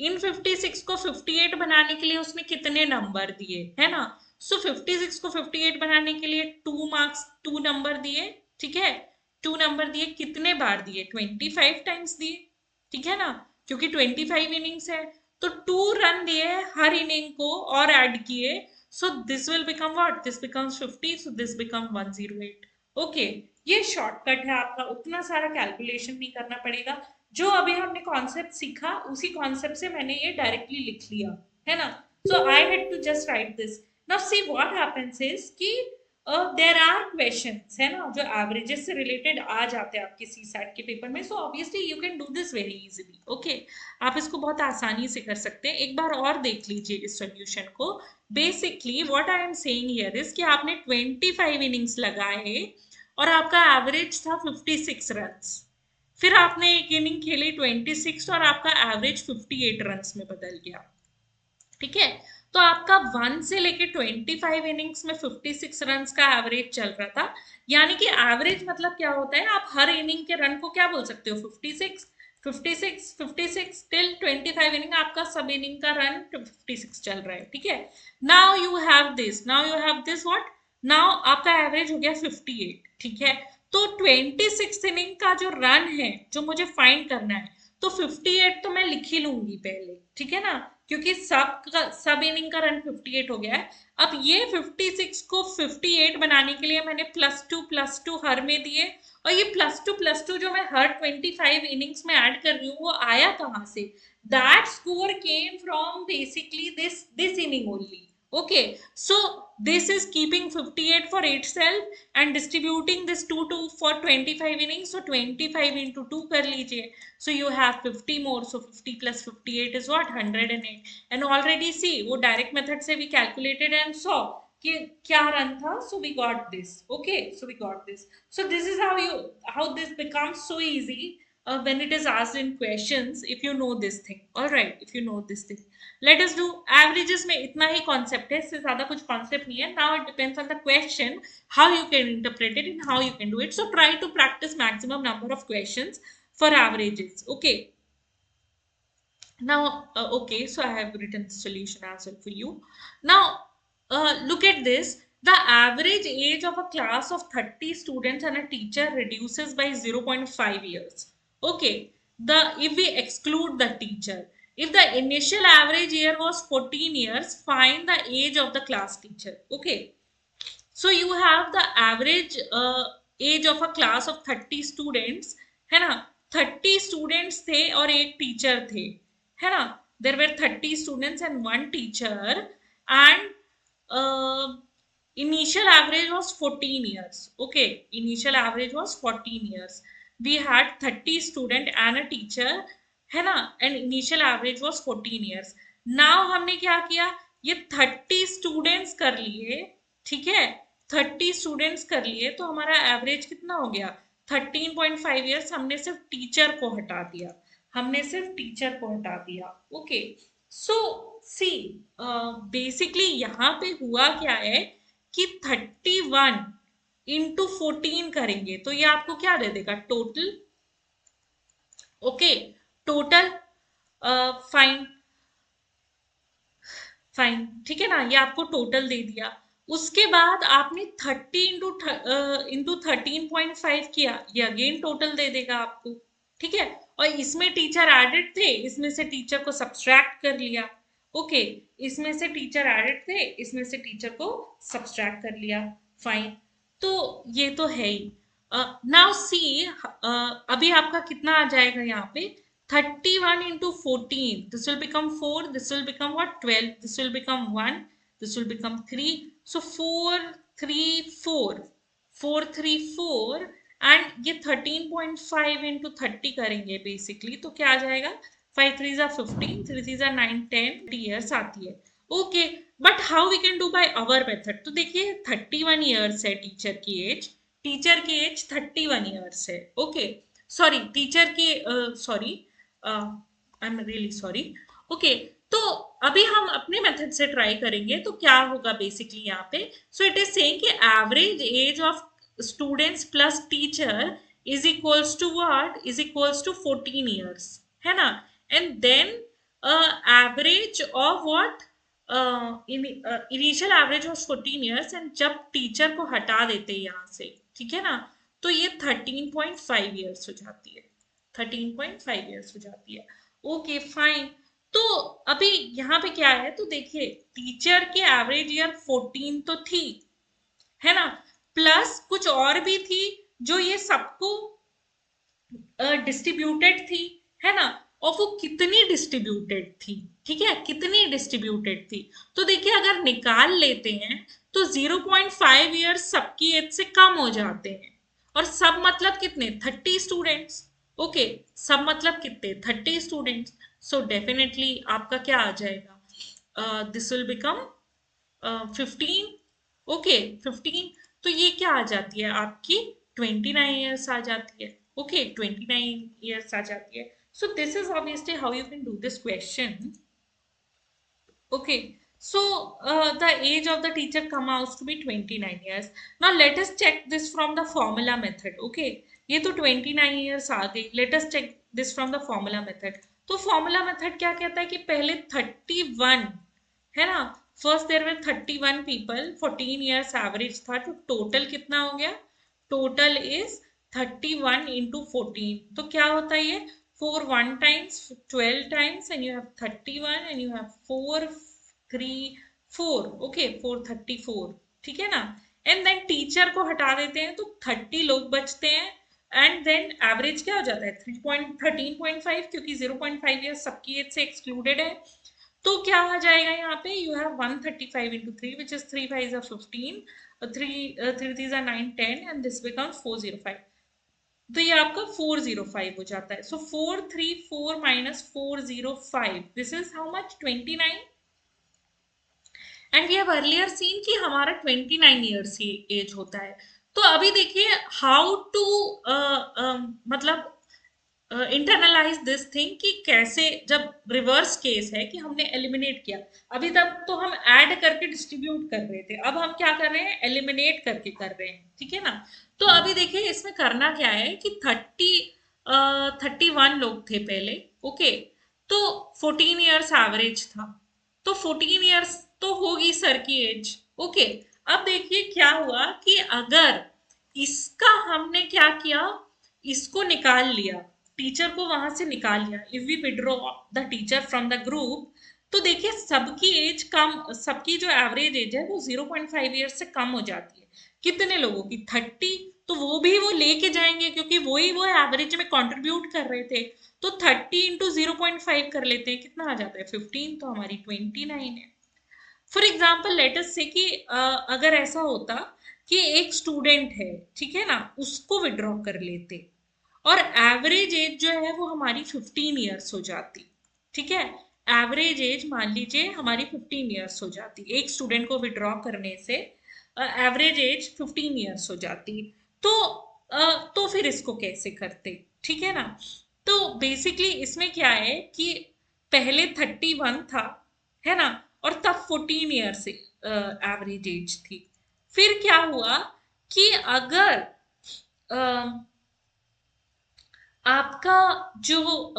इन 56 को 58 बनाने के लिए उसने कितने नंबर दिए है ना. सो 56 को 58 बनाने के लिए 2 मार्क्स 2 नंबर दिए ठीक है, 2 नंबर दिए कितने बार दिए 25 टाइम्स दिए ठीक है ना, क्योंकि 25 इनिंग्स है तो 2 रन दिए हर इनिंग को और ऐड किए. So this will become what, this becomes 50 so this become 108 okay. ये शॉर्टकट है आपका, उतना सारा कैलकुलेशन नहीं करना पड़ेगा. जो अभी हमने कॉन्सेप्ट सीखा उसी कॉन्सेप्ट से मैंने ये डायरेक्टली लिख लिया है ना. So I had to just write this. Now see what happens is कि देर आर क्वेश्चंस है ना जो एवरेजेस से रिलेटेड आ जाते हैं आपके सी सैट के पेपर में. So obviously you can do this very easily okay, आप इसको बहुत आसानी से कर सकते हैं. एक बार और देख लीजिए इस सॉल्यूशन को. Basically what I am saying here is कि आपने 25 इनिंग्स लगाए और आपका एवरेज था 56 रन्स. फिर आपने एक इनिंग खेली 26 और आपका एवरेज 58 रन्स में बदल गया ठीक है. तो आपका 1 से लेके 25 इनिंग्स में 56 रन्स का एवरेज चल रहा था. यानी कि एवरेज मतलब क्या होता है, आप हर इनिंग के रन को क्या बोल सकते हो 56 56 56 टिल 25 इनिंग आपका सब इनिंग का रन 56 चल रहा है ठीक है. Now you have this, now you have this what, now आपका एवरेज हो गया 58 ठीक है. तो 26 इनिंग का जो रन है जो मुझे फाइंड करना है तो 58 तो मैं लिख ही लूंगी पहले ठीक है ना, क्योंकि सब इनिंग का रन 58 हो गया है. अब ये 56 को 58 बनाने के लिए मैंने +2 हर में दिए और ये +2 जो मैं हर 25 इनिंग्स में ऐड कर रही हूँ वो आया कहाँ से, that score came from basically this inning only okay. So this is keeping 58 for itself and distributing this 2 for 25 innings. So 25 into 2 कर लीजिए. So you have 50 more. So 50 plus 58 is what 108. And already see वो direct method से we calculated and saw कि क्या run था. So we got this. Okay. So we got this. So this is how this becomes so easy when it is asked in questions if you know this thing. All right. If you know this thing. Let us do averages में इतना ही concept है, इससे ज़्यादा कुछ concept नहीं है. Now it depends on the question how you can interpret it and how you can do it. So try to practice maximum number of questions for averages. Okay. Now okay, so I have written the solution as well for you. Now look at this. The average age of a class of 30 students and a teacher reduces by 0.5 years. Okay, if we exclude the teacher, if the initial average year was 14 years, find the age of the class teacher. Okay, so you have the average age of a class of 30 students है ना, 30 students थे और एक teacher थे है ना. There were 30 students and one teacher and initial average was 14 years. Okay, initial average was 14 years. We had 30 student and a teacher है ना, and initial average was 14 years. Now हमने क्या किया, ये 30 students कर लिए ठीक है, 30 स्टूडेंट्स कर लिए तो हमारा एवरेज कितना हो गया 13.5 ईयर्स. हमने सिर्फ टीचर को हटा दिया हमने सिर्फ टीचर को हटा दिया। ओके, सो सी बेसिकली यहाँ पे हुआ क्या है कि 31 इंटू 14 करेंगे तो ये आपको क्या दे देगा total. Okay, total fine fine, ठीक है ना, ये आपको टोटल दे दिया। उसके बाद आपने 30 इंटू 13.5 किया, ये अगेन टोटल दे देगा आपको, ठीक है। और इसमें टीचर एडेड थे, इसमें से टीचर को सब्सट्रैक्ट कर लिया। ओके, इसमें से टीचर एडेड थे, इसमें से टीचर को सब्सट्रैक्ट कर लिया। फाइन, तो ये तो है ही। नाउ सी, अभी आपका कितना आ जाएगा यहाँ पे 31 into 14, this will become 4, this will become what 12, this will become 1, this will become 3, so 4 3 4 4 3 4 and ये 13.5 into 30 करेंगे बेसिकली तो क्या आ जाएगा 5 3s are 15, 3 3s are 9 10 years आती है। Okay, but how we can do by our method, तो देखिए 31 ईयर्स है टीचर की एज, टीचर की एज 31 ईयर्स है। ओके, सॉरी टीचर की sorry, I am really sorry. Okay, तो अभी हम अपने मेथड से ट्राई करेंगे तो क्या होगा बेसिकली यहाँ पे। सो इट इज सेइंग कि average age of students plus teacher is equals to what, is equals to 14 years, है ना। And then average of what, initial average of 14 years, and जब टीचर को हटा देते हैं यहाँ से, ठीक है ना, तो ये 13.5 ईयर्स हो जाती है, 13.5 ईयर्स हो जाती है। ओके फाइन, तो अभी यहाँ पे क्या है, तो देखिए टीचर की एवरेज ईयर 14 तो थी, है ना, प्लस कुछ और भी थी जो ये सबको डिस्ट्रीब्यूटेड थी, है ना। और वो कितनी डिस्ट्रीब्यूटेड थी, ठीक है, कितनी डिस्ट्रीब्यूटेड थी, तो देखिए अगर निकाल लेते हैं तो 0.5 ईयर्स सबकी एज से कम हो जाते हैं, और सब मतलब कितने 30 स्टूडेंट्स। ओके, सब मतलब कितने 30 स्टूडेंट्स, सो डेफिनेटली आपका क्या आ जाएगा, दिस विल बिकम 15। ओके 15, तो ये क्या आ जाती है आपकी 29 ईयर्स आ जाती है। ओके 29 ईयर्स आ जाती है। So this is obviously how you can do this question. Okay, so the age of the teacher come out to be 29 years. Now let us check this from the formula method. Okay, ये तो 29 years आ गई. Let us check this from the formula method. तो formula method क्या कहता है कि पहले 31 है ना, first there were 31 people, 14 years average था, तो टोटल कितना हो गया, टोटल इज 31 इंटू 14, तो क्या होता है ये 4 1 times 12 times and you have 31 and you have 4 3 4, okay 434, ठीक है ना। एंड देन टीचर को हटा देते हैं तो 30 लोग बचते हैं, एंड देन एवरेज क्या हो जाता है 13.5 क्योंकि 0.5 ईयर सबकी एज से एक्सक्लूडेड है। तो क्या आ जाएगा यहाँ पे, you have 135 into 3 which is 3 5s are 15, 3 3s are 9 10 and this becomes 405, तो ये आपका 405 हो जाता है। So 434 minus 405, this is how much 29, and we have earlier seen कि हमारा 29 ईयर्स ही एज होता है। तो अभी देखिए हाउ टू मतलब इंटरनलाइज दिस थिंग कि कैसे, जब रिवर्स केस है कि हमने एलिमिनेट किया, अभी तक तो हम ऐड करके डिस्ट्रीब्यूट कर रहे थे, अब हम क्या कर रहे हैं एलिमिनेट करके कर रहे हैं, ठीक है ना। तो अभी देखिए इसमें करना क्या है कि 31 लोग थे पहले। ओके, तो 14 ईयर्स एवरेज था, तो 14 ईयर्स तो होगी सर की एज। ओके, अब देखिए क्या हुआ कि अगर इसका हमने क्या किया, इसको निकाल लिया, टीचर को वहां से निकाल लिया, if we withdraw the teacher from the group, तो देखिए सबकी एज कम, सबकी जो एवरेज एज है वो 0.5 ईयर्स से कम हो जाती है। कितने लोगों की 30, तो वो भी वो लेके जाएंगे क्योंकि वही वो एवरेज में कंट्रीब्यूट कर रहे थे। तो 30 इंटू 0.5 कर लेते हैं, कितना आ जाता है 15, तो हमारी 29 है। फॉर एग्जाम्पल लेट अस से कि अगर ऐसा होता कि एक स्टूडेंट है, ठीक है ना, उसको विड्रॉ कर लेते और एवरेज एज जो है वो हमारी 15 ईयर्स हो जाती, ठीक है, एवरेज एज मान लीजिए हमारी 15 ईयर्स हो जाती, एक स्टूडेंट को विड्रॉ करने से एवरेज एज 15 ईयर्स हो जाती। तो तो फिर इसको कैसे करते, ठीक है ना। तो बेसिकली इसमें क्या है कि पहले 31 था, है ना, और तब 14 ईयर से एवरेज एज थी। फिर क्या हुआ कि अगर आपका जो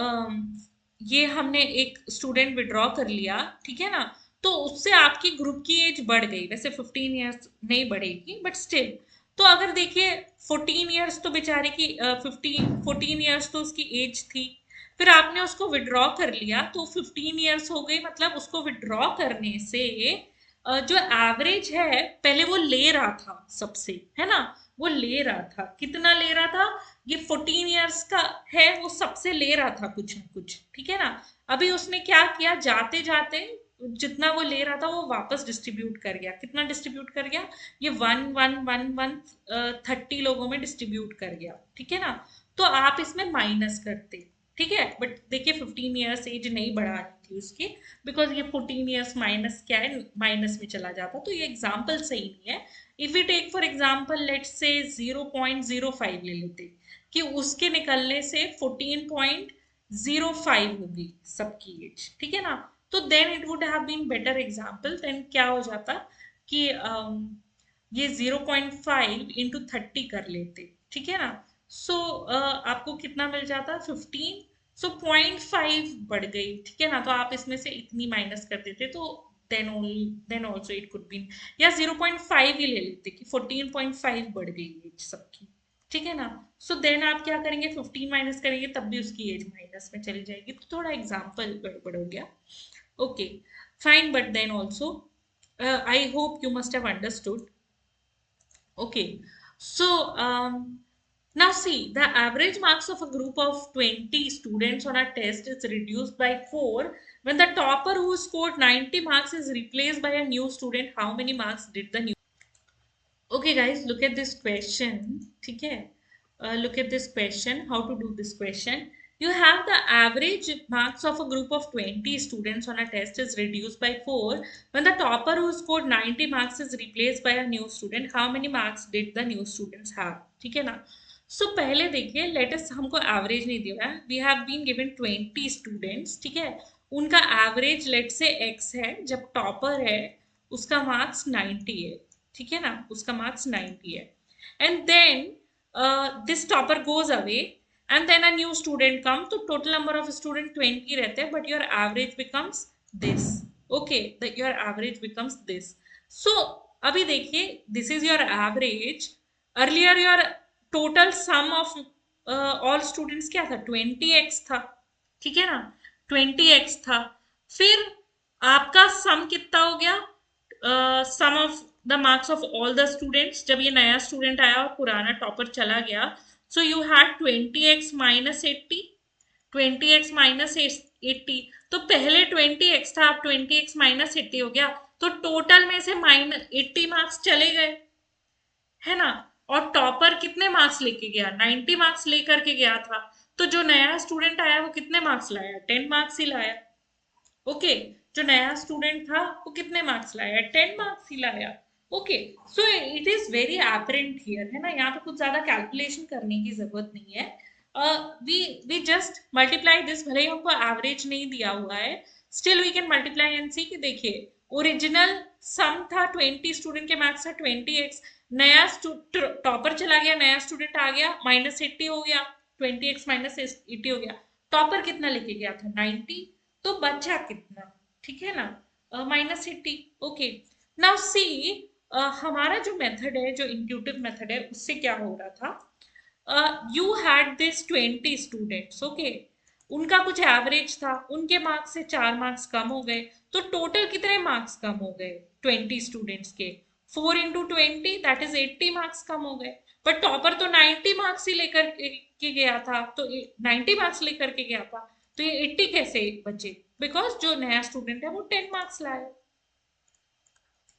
ये हमने एक स्टूडेंट विड्रॉ कर लिया, ठीक है ना, तो उससे आपकी ग्रुप की एज बढ़ गई, वैसे 15 इयर्स नहीं बढ़ेगी बट स्टिल। तो अगर देखिए 14 इयर्स तो बेचारे की 14 इयर्स तो उसकी एज थी, फिर आपने उसको विड्रॉ कर लिया तो 15 इयर्स हो गई, मतलब उसको विड्रॉ करने से जो एवरेज है पहले वो ले रहा था सबसे, है ना, वो ले रहा था, कितना ले रहा था, ये 14 इयर्स का है, वो सबसे ले रहा था कुछ ना कुछ, ठीक है ना। अभी उसने क्या किया, जाते जाते जितना वो ले रहा था वो वापस डिस्ट्रीब्यूट कर गया, कितना डिस्ट्रीब्यूट कर गया, ये 1 1 1 1 30 लोगों में डिस्ट्रीब्यूट कर गया, ठीक है ना। तो आप इसमें माइनस करते, ठीक है, बट देखिए 15 इयर्स एज नहीं बढ़ा रही थी उसकी, बिकॉज ये 14 इयर्स माइनस क्या है, माइनस में चला जाता, तो ये एग्जाम्पल सही नहीं है। If we take for example let's say 0.05 ले लेते, कि उसके निकलने से 14.05 होगी सबकी एज, ठीक है ना। तो then it would have been better example, then क्या हो जाता कि ये 0.5 इंटू 30 कर लेते, ठीक है ना। सो आपको कितना मिल जाता, 15, सो 0.5 बढ़ गई, ठीक है ना, तो आप इसमें से इतनी माइनस कर देते, तो then also it could be, या 0.5 ही ले लेते कि 14.5 बढ़ गई एज सबकी, ठीक है ना। सो देन आप क्या करेंगे, 15 माइनस करेंगे तब भी उसकी एज माइनस में चली जाएगी, तो थोड़ा एग्जाम्पल गड़बड़ हो गया। Okay, fine, but then also I hope you must have understood. Okay, so now see, the average marks of a group of 20 students on a test is reduced by 4 when the topper who scored 90 marks is replaced by a new student. How many marks did the new? Okay, guys, look at this question. Okay, look at this question. How to do this question? You have the average marks of a group of 20 students on a test is reduced by 4 when the topper who scored 90 marks is replaced by a new student. How many marks did the new students have? ठीक है ना। सो पहले देखिए, latest हमको average नहीं दिया है, we have been given 20 students, ठीक है, उनका एवरेज लेट से x है, जब टॉपर है उसका मार्क्स 90 है, ठीक है ना, उसका मार्क्स 90 है, and then this topper goes away and then a new student come, तो टोटल नंबर ऑफ स्टूडेंट 20 रहते हैं, but your average becomes this. Okay, your average becomes this. So अभी देखिए, this is your average, earlier your total sum of all students क्या था, 20x था, ठीक है ना, 20x था। फिर आपका सम कितना हो गया, sum of the marks of all the students, जब ये नया स्टूडेंट आया और पुराना टॉपर चला गया, so you had 20x minus 80, 20x minus 80, तो पहले 20x था, अब 20x माइनस 80 हो गया, तो टोटल में से माइनस 80 मार्क्स चले गए, है ना। और टॉपर कितने मार्क्स लेके गया, 90 मार्क्स लेकर के गया था, तो जो नया स्टूडेंट आया वो कितने मार्क्स लाया, 10 मार्क्स ही लाया। ओके, जो नया स्टूडेंट था वो कितने मार्क्स लाया, 10 मार्क्स ही लाया। Okay, so it is very apparent here, है ना, यहाँ पे कुछ ज्यादा कैलकुलेशन करने की जरूरत नहीं है। वी जस्ट मल्टीप्लाई दिस, भले ही हमको एवरेज नहीं दिया हुआ है, still we can multiply and see कि देखिए ओरिजिनल सम था 20 स्टूडेंट के मार्क्स था 20x, नया टॉपर चला गया, नया स्टूडेंट आ गया, माइनस 80 हो गया, 20x माइनस 80 हो गया, टॉपर कितना लेके गया था 90, तो बचा कितना, ठीक है ना, माइनस 80। ओके, नाउ सी, हमारा जो मेथड है, जो इंट्यूटिव मेथड है, उससे क्या हो रहा था, you had this 20 students, okay, उनका कुछ एवरेज था, उनके मार्क्स से 4 मार्क्स कम हो गए, तो टोटल कितने मार्क्स कम हो गए 20 स्टूडेंट्स के, 4 इंटू 20 दैट इज 80 मार्क्स कम हो गए। पर टॉपर तो 90 मार्क्स ही लेकर के गया था, तो 90 मार्क्स लेकर के गया था, तो ये 80 कैसे बचे, बिकॉज जो नया स्टूडेंट है वो 10 मार्क्स लाया।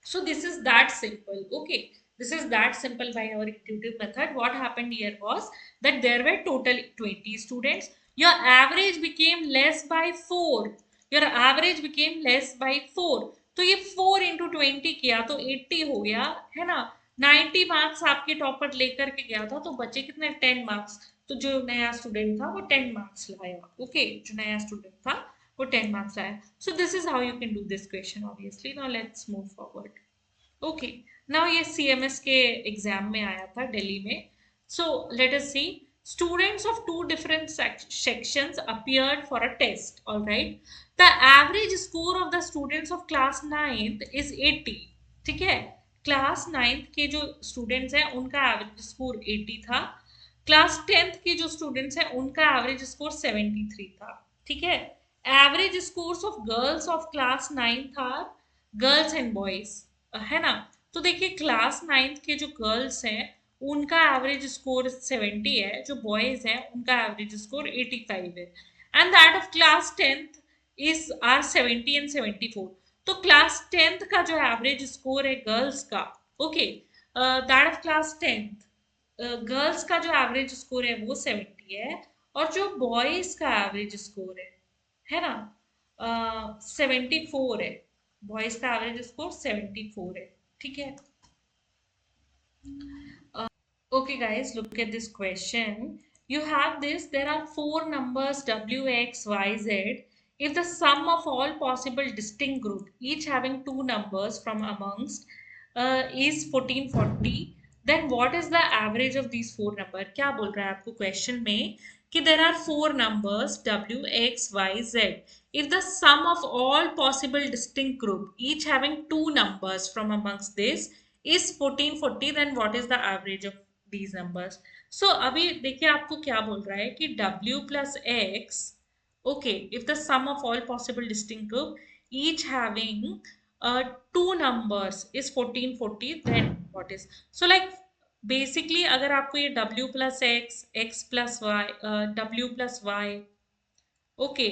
So this is that simple. Okay. This is that simple by our intuitive method. What happened here was that there were total 20 students. Your average became less by 4. Your average became less by 4. तो ये 4 into 20 किया तो 80 हो गया, है ना। 90 marks आपके topper लेकर के गया था, तो बचे कितने, 10 मार्क्स। तो जो नया स्टूडेंट था वो 10 मार्क्स लाया। ओके, जो नया स्टूडेंट था वो 10 मार्क्स लाया। So this is how you can do this question obviously. Now let's move forward. Okay, now ये सीएमएस के एग्जाम में आया था दिल्ली में। So let us see, students of two different sections appeared for a test, all right? The average score of the students of class 9th is 80। ठीक है, class 9th के जो स्टूडेंट्स हैं उनका एवरेज स्कोर 80 था। क्लास 10th के जो students हैं उनका एवरेज स्कोर 73 था। ठीक है, average scores of girls of class 9th are, girls and boys, है ना। तो देखिए क्लास 9th के जो गर्ल्स हैं उनका एवरेज स्कोर 70 है, जो बॉयज हैं उनका एवरेज स्कोर 85 है, and that of class 10th is are 70 and 74। तो क्लास 10th का जो एवरेज स्कोर है गर्ल्स का, okay, that of class 10th, girls का जो एवरेज स्कोर है वो 70 है, और जो बॉयज का एवरेज स्कोर है ना, 74 है। बॉयज का एवरेज स्कोर 74 है। ठीक है, okay guys, look at this question. You have this, there are four numbers w, x, y, z. If the sum of all possible distinct group, each having two numbers from amongst, is 1440, then what is the average of these four number? क्या बोल रहा है आपको question में कि there are four numbers w, x, y, z. If the sum of all possible distinct group, each having two numbers from amongst this, is 1440, then what is the average of these numbers? So अभी देखिए आपको क्या बोल रहा है कि w plus x, okay, if the sum of all possible distinct group each having two numbers is 1440, then what is, so like basically अगर आपको ये w plus x, x plus y, w plus y, okay,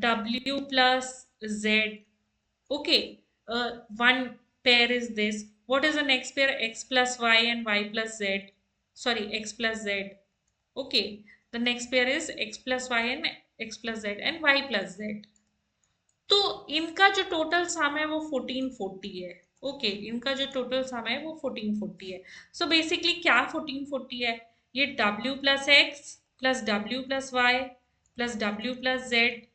w plus z, okay, one pair is this. What is the next pair? X plus y and y plus z. Sorry, x plus z. Okay, the next pair is x plus y and x plus z and y plus z. तो इनका जो total sum है वो 1440 है। Okay, इनका जो total sum है वो 1440 है। सो बेसिकली क्या 1440 है, ये w plus X plus W plus Y plus W plus Z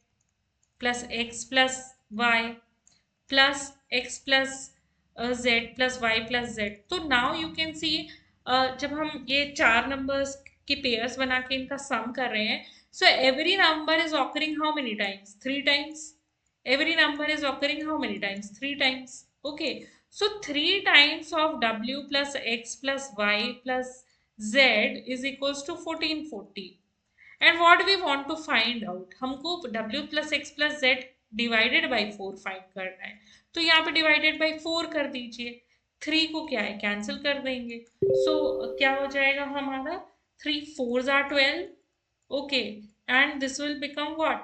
plus X plus Y plus X plus Z plus Y plus Z. तो नाउ यू कैन सी, जब हम ये चार नंबर्स के पेयर्स बना के इनका सम कर रहे हैं, so every number is occurring how many times, three times. every number is occurring how many times, three times. Okay, so three times of w plus x plus y plus z is equals to 1440, and what we want to find out, हमको w plus x plus z divided by 4 find करना है। तो यहाँ पे divided by 4 कर दीजिए, 3 को क्या है कैंसिल कर देंगे। सो क्या हो जाएगा हमारा, 3 4s are 12, okay, and this will become what,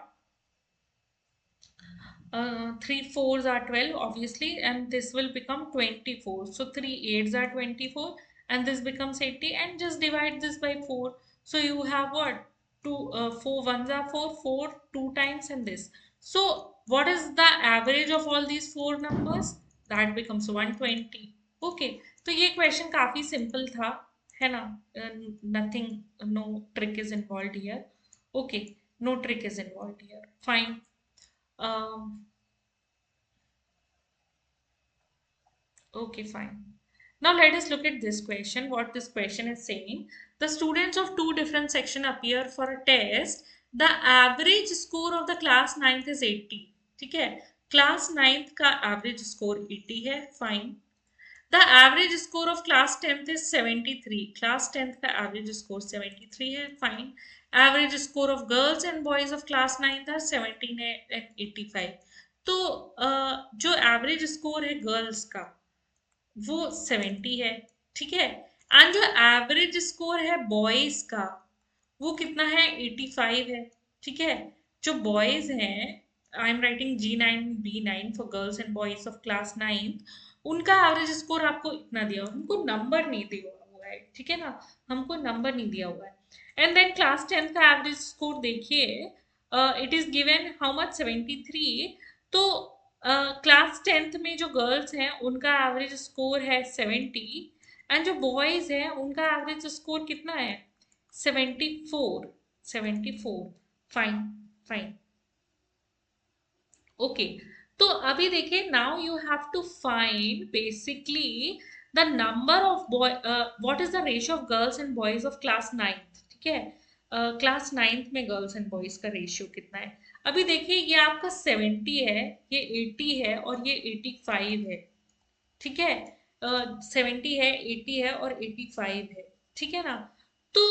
3 4s are 12 obviously, and this will become 24. So 3 8s are 24, and this becomes 80, and just divide this by 4. So you have what, 2 4 ones are 4, 4 2 times, and this. So what is the average of all these four numbers? That becomes 120. Okay, तो ये question काफी simple था, है ना, nothing, no trick is involve here. Okay, no trick is involve here, fine. um, okay, fine. Now let us look at this question. What this question is saying: the students of two different sections appear for a test. The average score of the class 9th is 80. ठीक है, class 9th का average score 80 है, fine. The average score of class 10th is 73। Class 10th का average score 73 है, fine. Average score of girls and boys of class 9th are 17 and 85। तो जो average score है girls का वो 70 है, ठीक है, एंड जो एवरेज स्कोर है बॉयज का वो कितना है, 85 है। ठीक है, जो बॉयज हैं, I am writing G9 B9 for girls and boys of class 9th, उनका एवरेज स्कोर आपको इतना दिया हुआ, हमको नंबर नहीं दिया हुआ है, ठीक है ना, हमको नंबर नहीं दिया हुआ है। एंड देन क्लास 10th का एवरेज स्कोर देखिए, it is given how much, 73। तो क्लास 10th में जो गर्ल्स हैं उनका एवरेज स्कोर है 70 एंड जो बॉयज हैं उनका एवरेज स्कोर कितना है 74। 74 फाइन फाइन ओके। तो अभी देखिए now you have to find basically the number of boy what is the ratio of girls and boys of class 9th। ठीक है, क्लास 9th में गर्ल्स एंड बॉयज का ratio कितना है। अभी देखिए ये आपका 70 है, ये 80 है और ये 85 है। ठीक है, 70 है, 80 है और 85 है। ठीक है ना, तो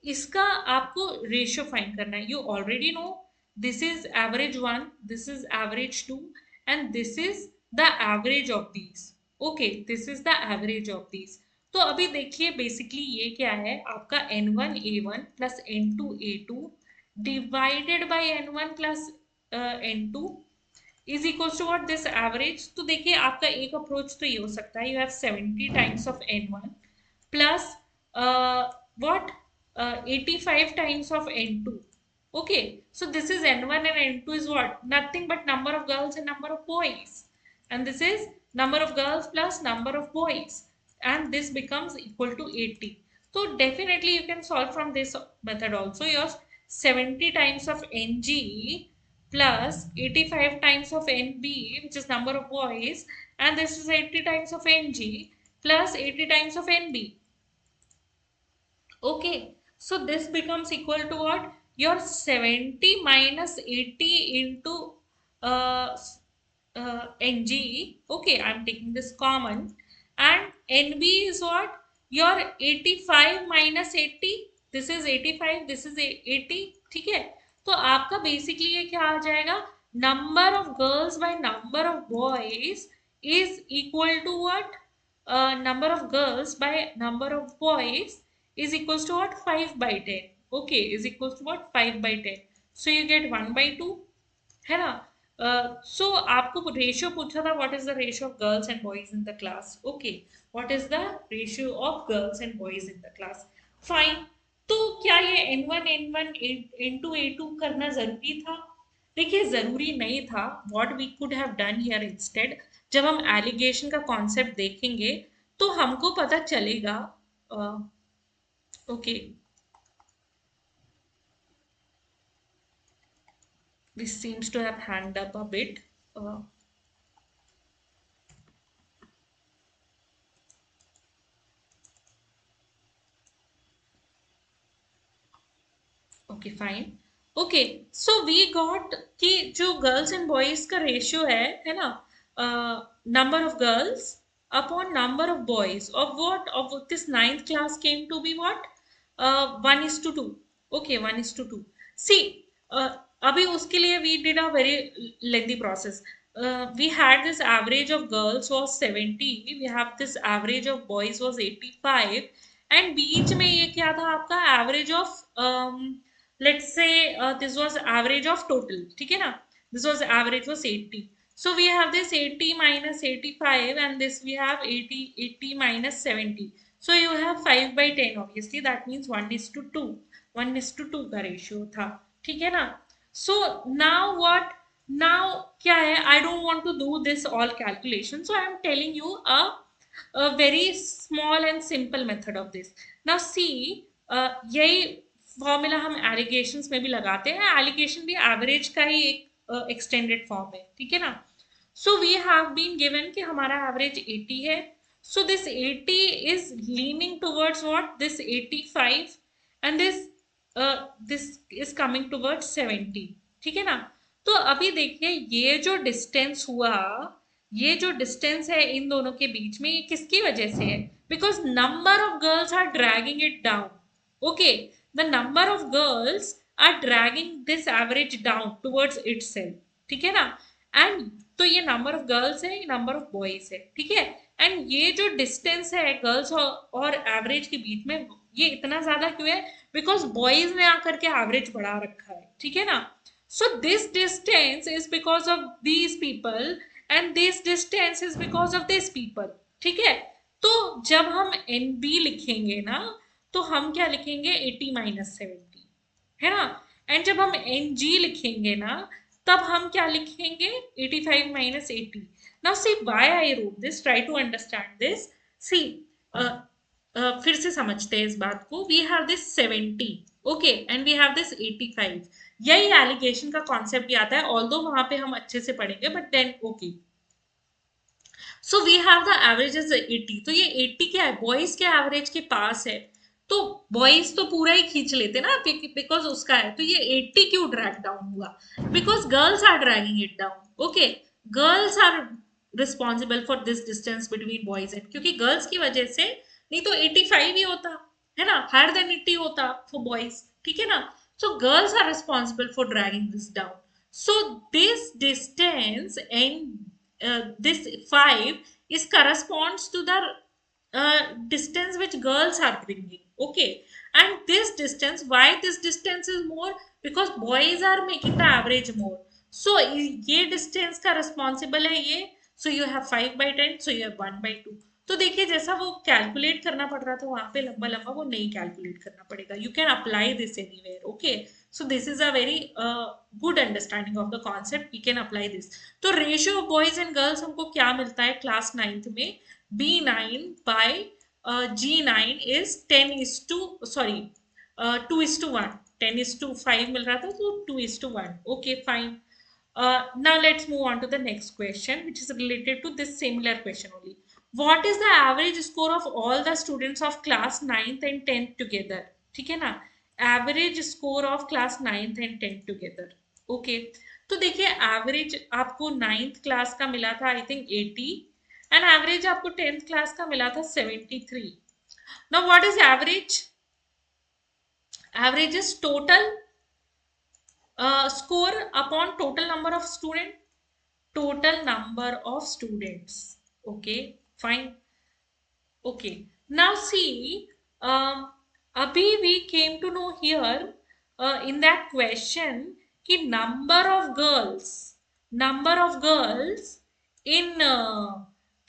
इसका आपको रेशियो फाइंड करना है। You already know this is average one, this is average two and this is the average of these. Okay, this is the average of these. तो अभी देखिए बेसिकली ये क्या है आपका N1 A1 plus N2 A2 divided by N1 plus N2 is equals to what this average. तो देखिए आपका एक अप्रोच तो ये हो सकता है, you have 70 times of N1 plus what 85 times of N2। okay, so this is N1 and N2 is what nothing but number of girls and number of boys, and this is number of girls plus number of boys, and this becomes equal to 80. So definitely you can solve from this method also. Your 70 times of Ng plus 85 times of Nb, which is number of boys, and this is 80 times of Ng plus 80 times of Nb. Okay, so this becomes equal to what? Your 70 minus 80 into uh, Ng. Okay, I'm taking this common. And Nb is what? Your 85 minus 80. This is 85, this is 80. ठीक है, तो आपका basically ये क्या आ जाएगा, number of girls by number of boys is equal to what, number of girls by number of boys is equals to what, 5 by 10. Okay, is equals to what, 5 by 10. So you get 1 by 2 है ना। सो आपको ratio पूछा था, what is the ratio of girls and boys in the class. Okay, what is the ratio of girls and boys in the class. Fine, तो क्या ये N1 N2 A2 करना जरूरी था? देखिए जरूरी नहीं था। What we could have done here instead, जब हम एलिगेशन का कॉन्सेप्ट देखेंगे तो हमको पता चलेगा। Okay, this seems to have hanged up a bit. Okay fine. Okay, so we got कि जो गर्ल्स एंड बॉयज का रेशियो है ना, number of girls upon number of boys of what, of this 9th class came to be what, 1:2। Okay, 1:2। See, अभी उसके लिए we did a very lengthy process. We had this average of girls was 70, we have this average of boys was 85, and बीच में ये क्या था आपका average of let's say this was average of total, ठीक है ना, this was average was 80. So we have this 80 minus 85 and this we have 80 minus 70. So you have 5 by 10 obviously, that means 1:2, 1:2 का ratio था। ठीक है ना, so now what, now क्या है, I don't want to do this all calculation, so I am telling you a very small and simple method of this. Now see, यही formula हम allegations में भी लगाते हैं, एलिगेशन भी एवरेज का ही एक एक्सटेंडेड फॉर्म है। ठीक है ना, so we have been given कि हमारा एवरेज 80 है, so this 80 is leaning towards what, this 85 and this is coming towards 70। ठीक है ना, तो अभी देखिए ये जो डिस्टेंस हुआ, ये जो डिस्टेंस है इन दोनों के बीच में, ये किसकी वजह से है, because number of girls are dragging it down. Okay, the number of girls are dragging this average down towards itself। ठीक है ना, एंड तो ये नंबर ऑफ गर्ल्स है, ये नंबर ऑफ बॉयज है। ठीक है, एंड ये जो डिस्टेंस है गर्ल्स और एवरेज के बीच में, ये इतना ज्यादा क्यों है, बिकॉज बॉयज ने आकर के एवरेज बढ़ा रखा है। ठीक है ना, so this distance is because of these people and this distance is because of this people. ठीक है, तो जब हम NB लिखेंगे ना, तो हम क्या लिखेंगे, 80 minus 70, है ना, एंड जब हम Ng लिखेंगे ना, तब हम क्या लिखेंगे 85 minus 80. Now see why I wrote this. Try to understand this. See, फिर से समझते हैं इस बात को. We have this 70, okay, and we have this 85. यही एलिगेशन का कॉन्सेप्ट भी आता है, ऑल्दो वहां पे हम अच्छे से पढ़ेंगे, but then okay. So we have the average is 80. तो ये 80 क्या है, बॉयज के एवरेज के पास है. तो बॉयज तो पूरा ही खींच लेते ना, बिकॉज उसका है. तो ये 80 क्यों ड्रैग डाउन हुआ, because girls are dragging it down. Okay, girls are responsible for this distance between boys and, क्योंकि गर्ल्स की वजह से, नहीं तो 85 ही होता है ना, हायर देन 80 होता फॉर बॉयज, ठीक है ना. So girls are responsible for dragging this down. So this distance and this 5 is corresponds to the distance which girls are bringing. Okay, and this distance, why this distance is more, because boys are making the average more. So ये distance का responsible है ये. So you have 5/10, so you have 1/2. तो देखिए जैसा वो calculate करना पड़ रहा था वहां पे लंबा लंबा, वो नहीं कैलकुलेट करना पड़ेगा. You can apply this anywhere. Okay, so this is a very good understanding of the concept. We can apply this. तो ratio of boys and girls हमको क्या मिलता है क्लास 9th में, B9 by G9 is 2:1. 10:5 मिल रहा था, तो 2:1. Okay, fine. Now let's move on to the next question, which is related to this similar question only. What is the average score of all the students of class 9th and 10th together? ठीक है ना, average score of class 9th and 10th together. Okay, तो देखिए average आपको 9th class का मिला था I think 80, and average आपको 10th क्लास का मिला था 73. Now what is average? Average is total score upon total number of student, total number of students. Okay, fine. Okay, now see, abhi we came to know here in that question कि number of girls in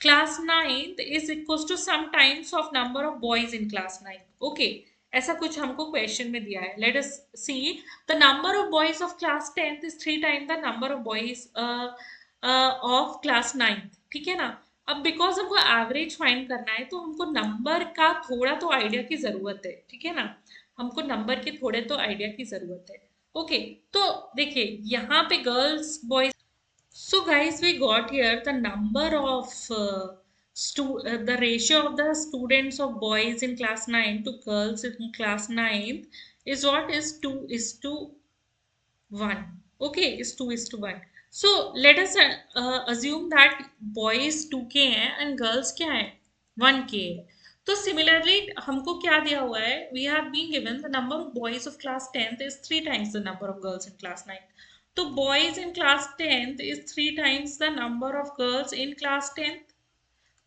class 9th is equals to some times of number of boys in class 9th. Okay, ऐसा कुछ हमको question में दिया है. Let us see, the number of boys of class 10th is 3 time the number of boys of class 9th. ठीक है ना. अब बिकॉज हमको एवरेज फाइंड करना है, तो हमको नंबर का थोड़ा तो आइडिया की जरूरत है. ठीक है ना, हमको नंबर के थोड़े तो आइडिया की जरूरत है. ओके, तो देखिए यहाँ पे girls boys. So guys, we got here the number of the ratio of the students of boys in class 9 to girls in class 9 is what is 2:1. Okay, is 2:1. So let us assume that boys 2K हैं and girls क्या है 1K है. तो similarly हमको क्या दिया हुआ है, we have been given the number of boys of class 10th is 3 times the number of girls in class 9. तो boys in class 10th is 3 times the number of girls in class 10th.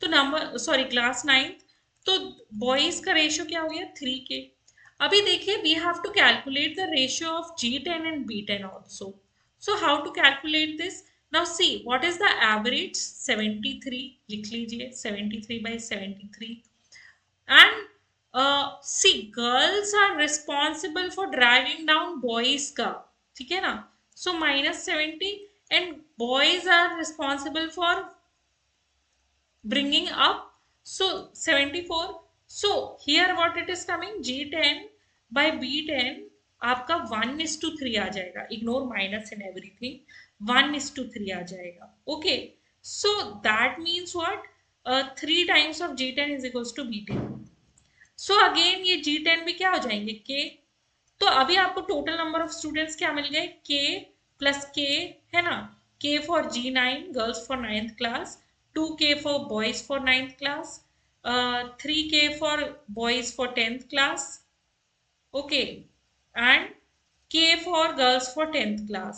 तो number sorry class 9th, तो boys का ratio क्या हो गया 3K. अभी देखिए we have to calculate the ratio of G10 and B10 also. So how to calculate this? Now see, what is the average? 73 लिख लीजिए, 73/73. And see, girls are responsible for dragging down boys का, ठीक है ना. So -70, and boys are responsible for bringing up, so 74. So here what it is coming, G10 by B10 आपका 1:3 आ जाएगा. Ignore minus in everything, 1:3 आ जाएगा. Okay, so that means what, 3 times of G10 is equals to B10. सो अगेन ये G10 भी क्या हो जाएंगे K. तो अभी आपको टोटल नंबर ऑफ स्टूडेंट्स क्या मिल गए, K प्लस K है ना. K for G9 girls for 9th class, 2K for boys for 9th class, 3K for boys for 10th class. Okay, and K for girls for 10th class.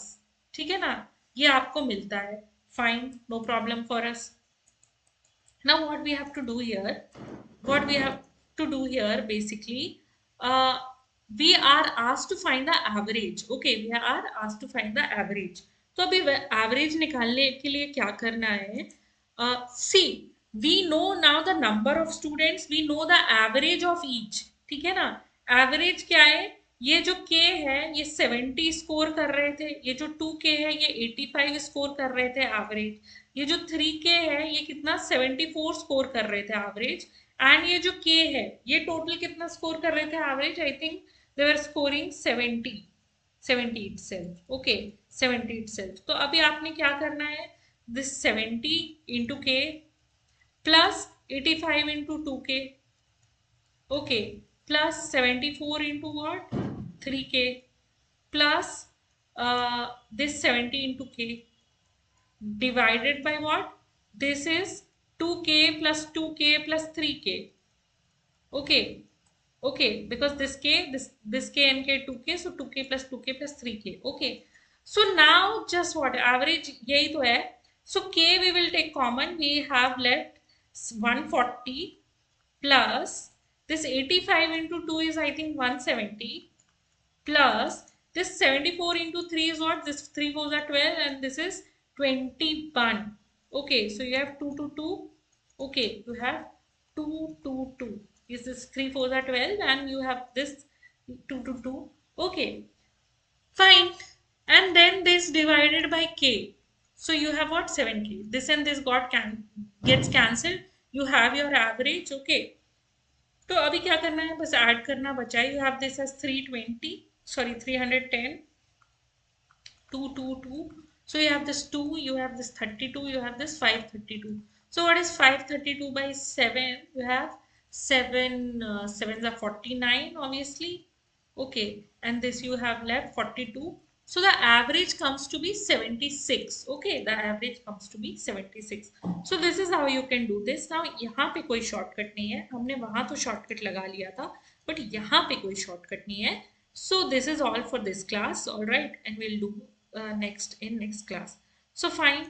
ठीक है ना, ये आपको मिलता है. Fine, no problem for us. Now what we have to do here, basically, we are asked to find the average. Okay, we are asked to find the average. तो अभी average निकालने के लिए क्या करना है, see, we know now the number of students, we know the average of each. ठीक है ना, एवरेज क्या है, ये जो k है ये 70 स्कोर कर रहे थे, ये जो 2k है ये 85 स्कोर कर रहे थे एवरेज, ये जो 3k है ये कितना 74 स्कोर कर रहे थे एवरेज, एंड ये जो k है ये टोटल कितना स्कोर कर रहे थे average, I think they were scoring 70, 70 itself, okay 70 itself। तो अभी आपने क्या करना है, this 70 into k plus 85 into 2k, okay, plus 74 into what, 3k, plus this 70 into k divided by what, this is 2k plus 2k plus 3k, okay, okay, because this k, this k and k 2k, so 2k plus 2k plus 3k, okay। So now just what average यही तो है, so k we will take common, we have left 140 plus this 85 into 2 is I think 170, plus this 74 into 3 is what, this 3 4s are 12 and this is 21, okay, so you have 2 to 2, okay, you have 2 to 2, is this 3 4s are 12 and you have this 2 to 2, okay, fine, and then this divided by k, so you have what, 7k, this and this gets cancelled, you have your average, okay। तो अभी क्या करना है, बस add करना बचा है, you have this age 320, sorry 310, 222, so you have this 2, you have this 32, you have this 532, so what is 532 by 7, you have 7 7s are 49 obviously, okay, and this you have left 42, so the average comes to be 76, okay, the average comes to be 76, so this is how you can do this। now यहाँ पे कोई shortcut नहीं है, हमने वहां तो shortcut लगा लिया था, बट यहाँ पे कोई शॉर्टकट नहीं है। so this is all for this class, all right, and we'll do next in next class। so fine,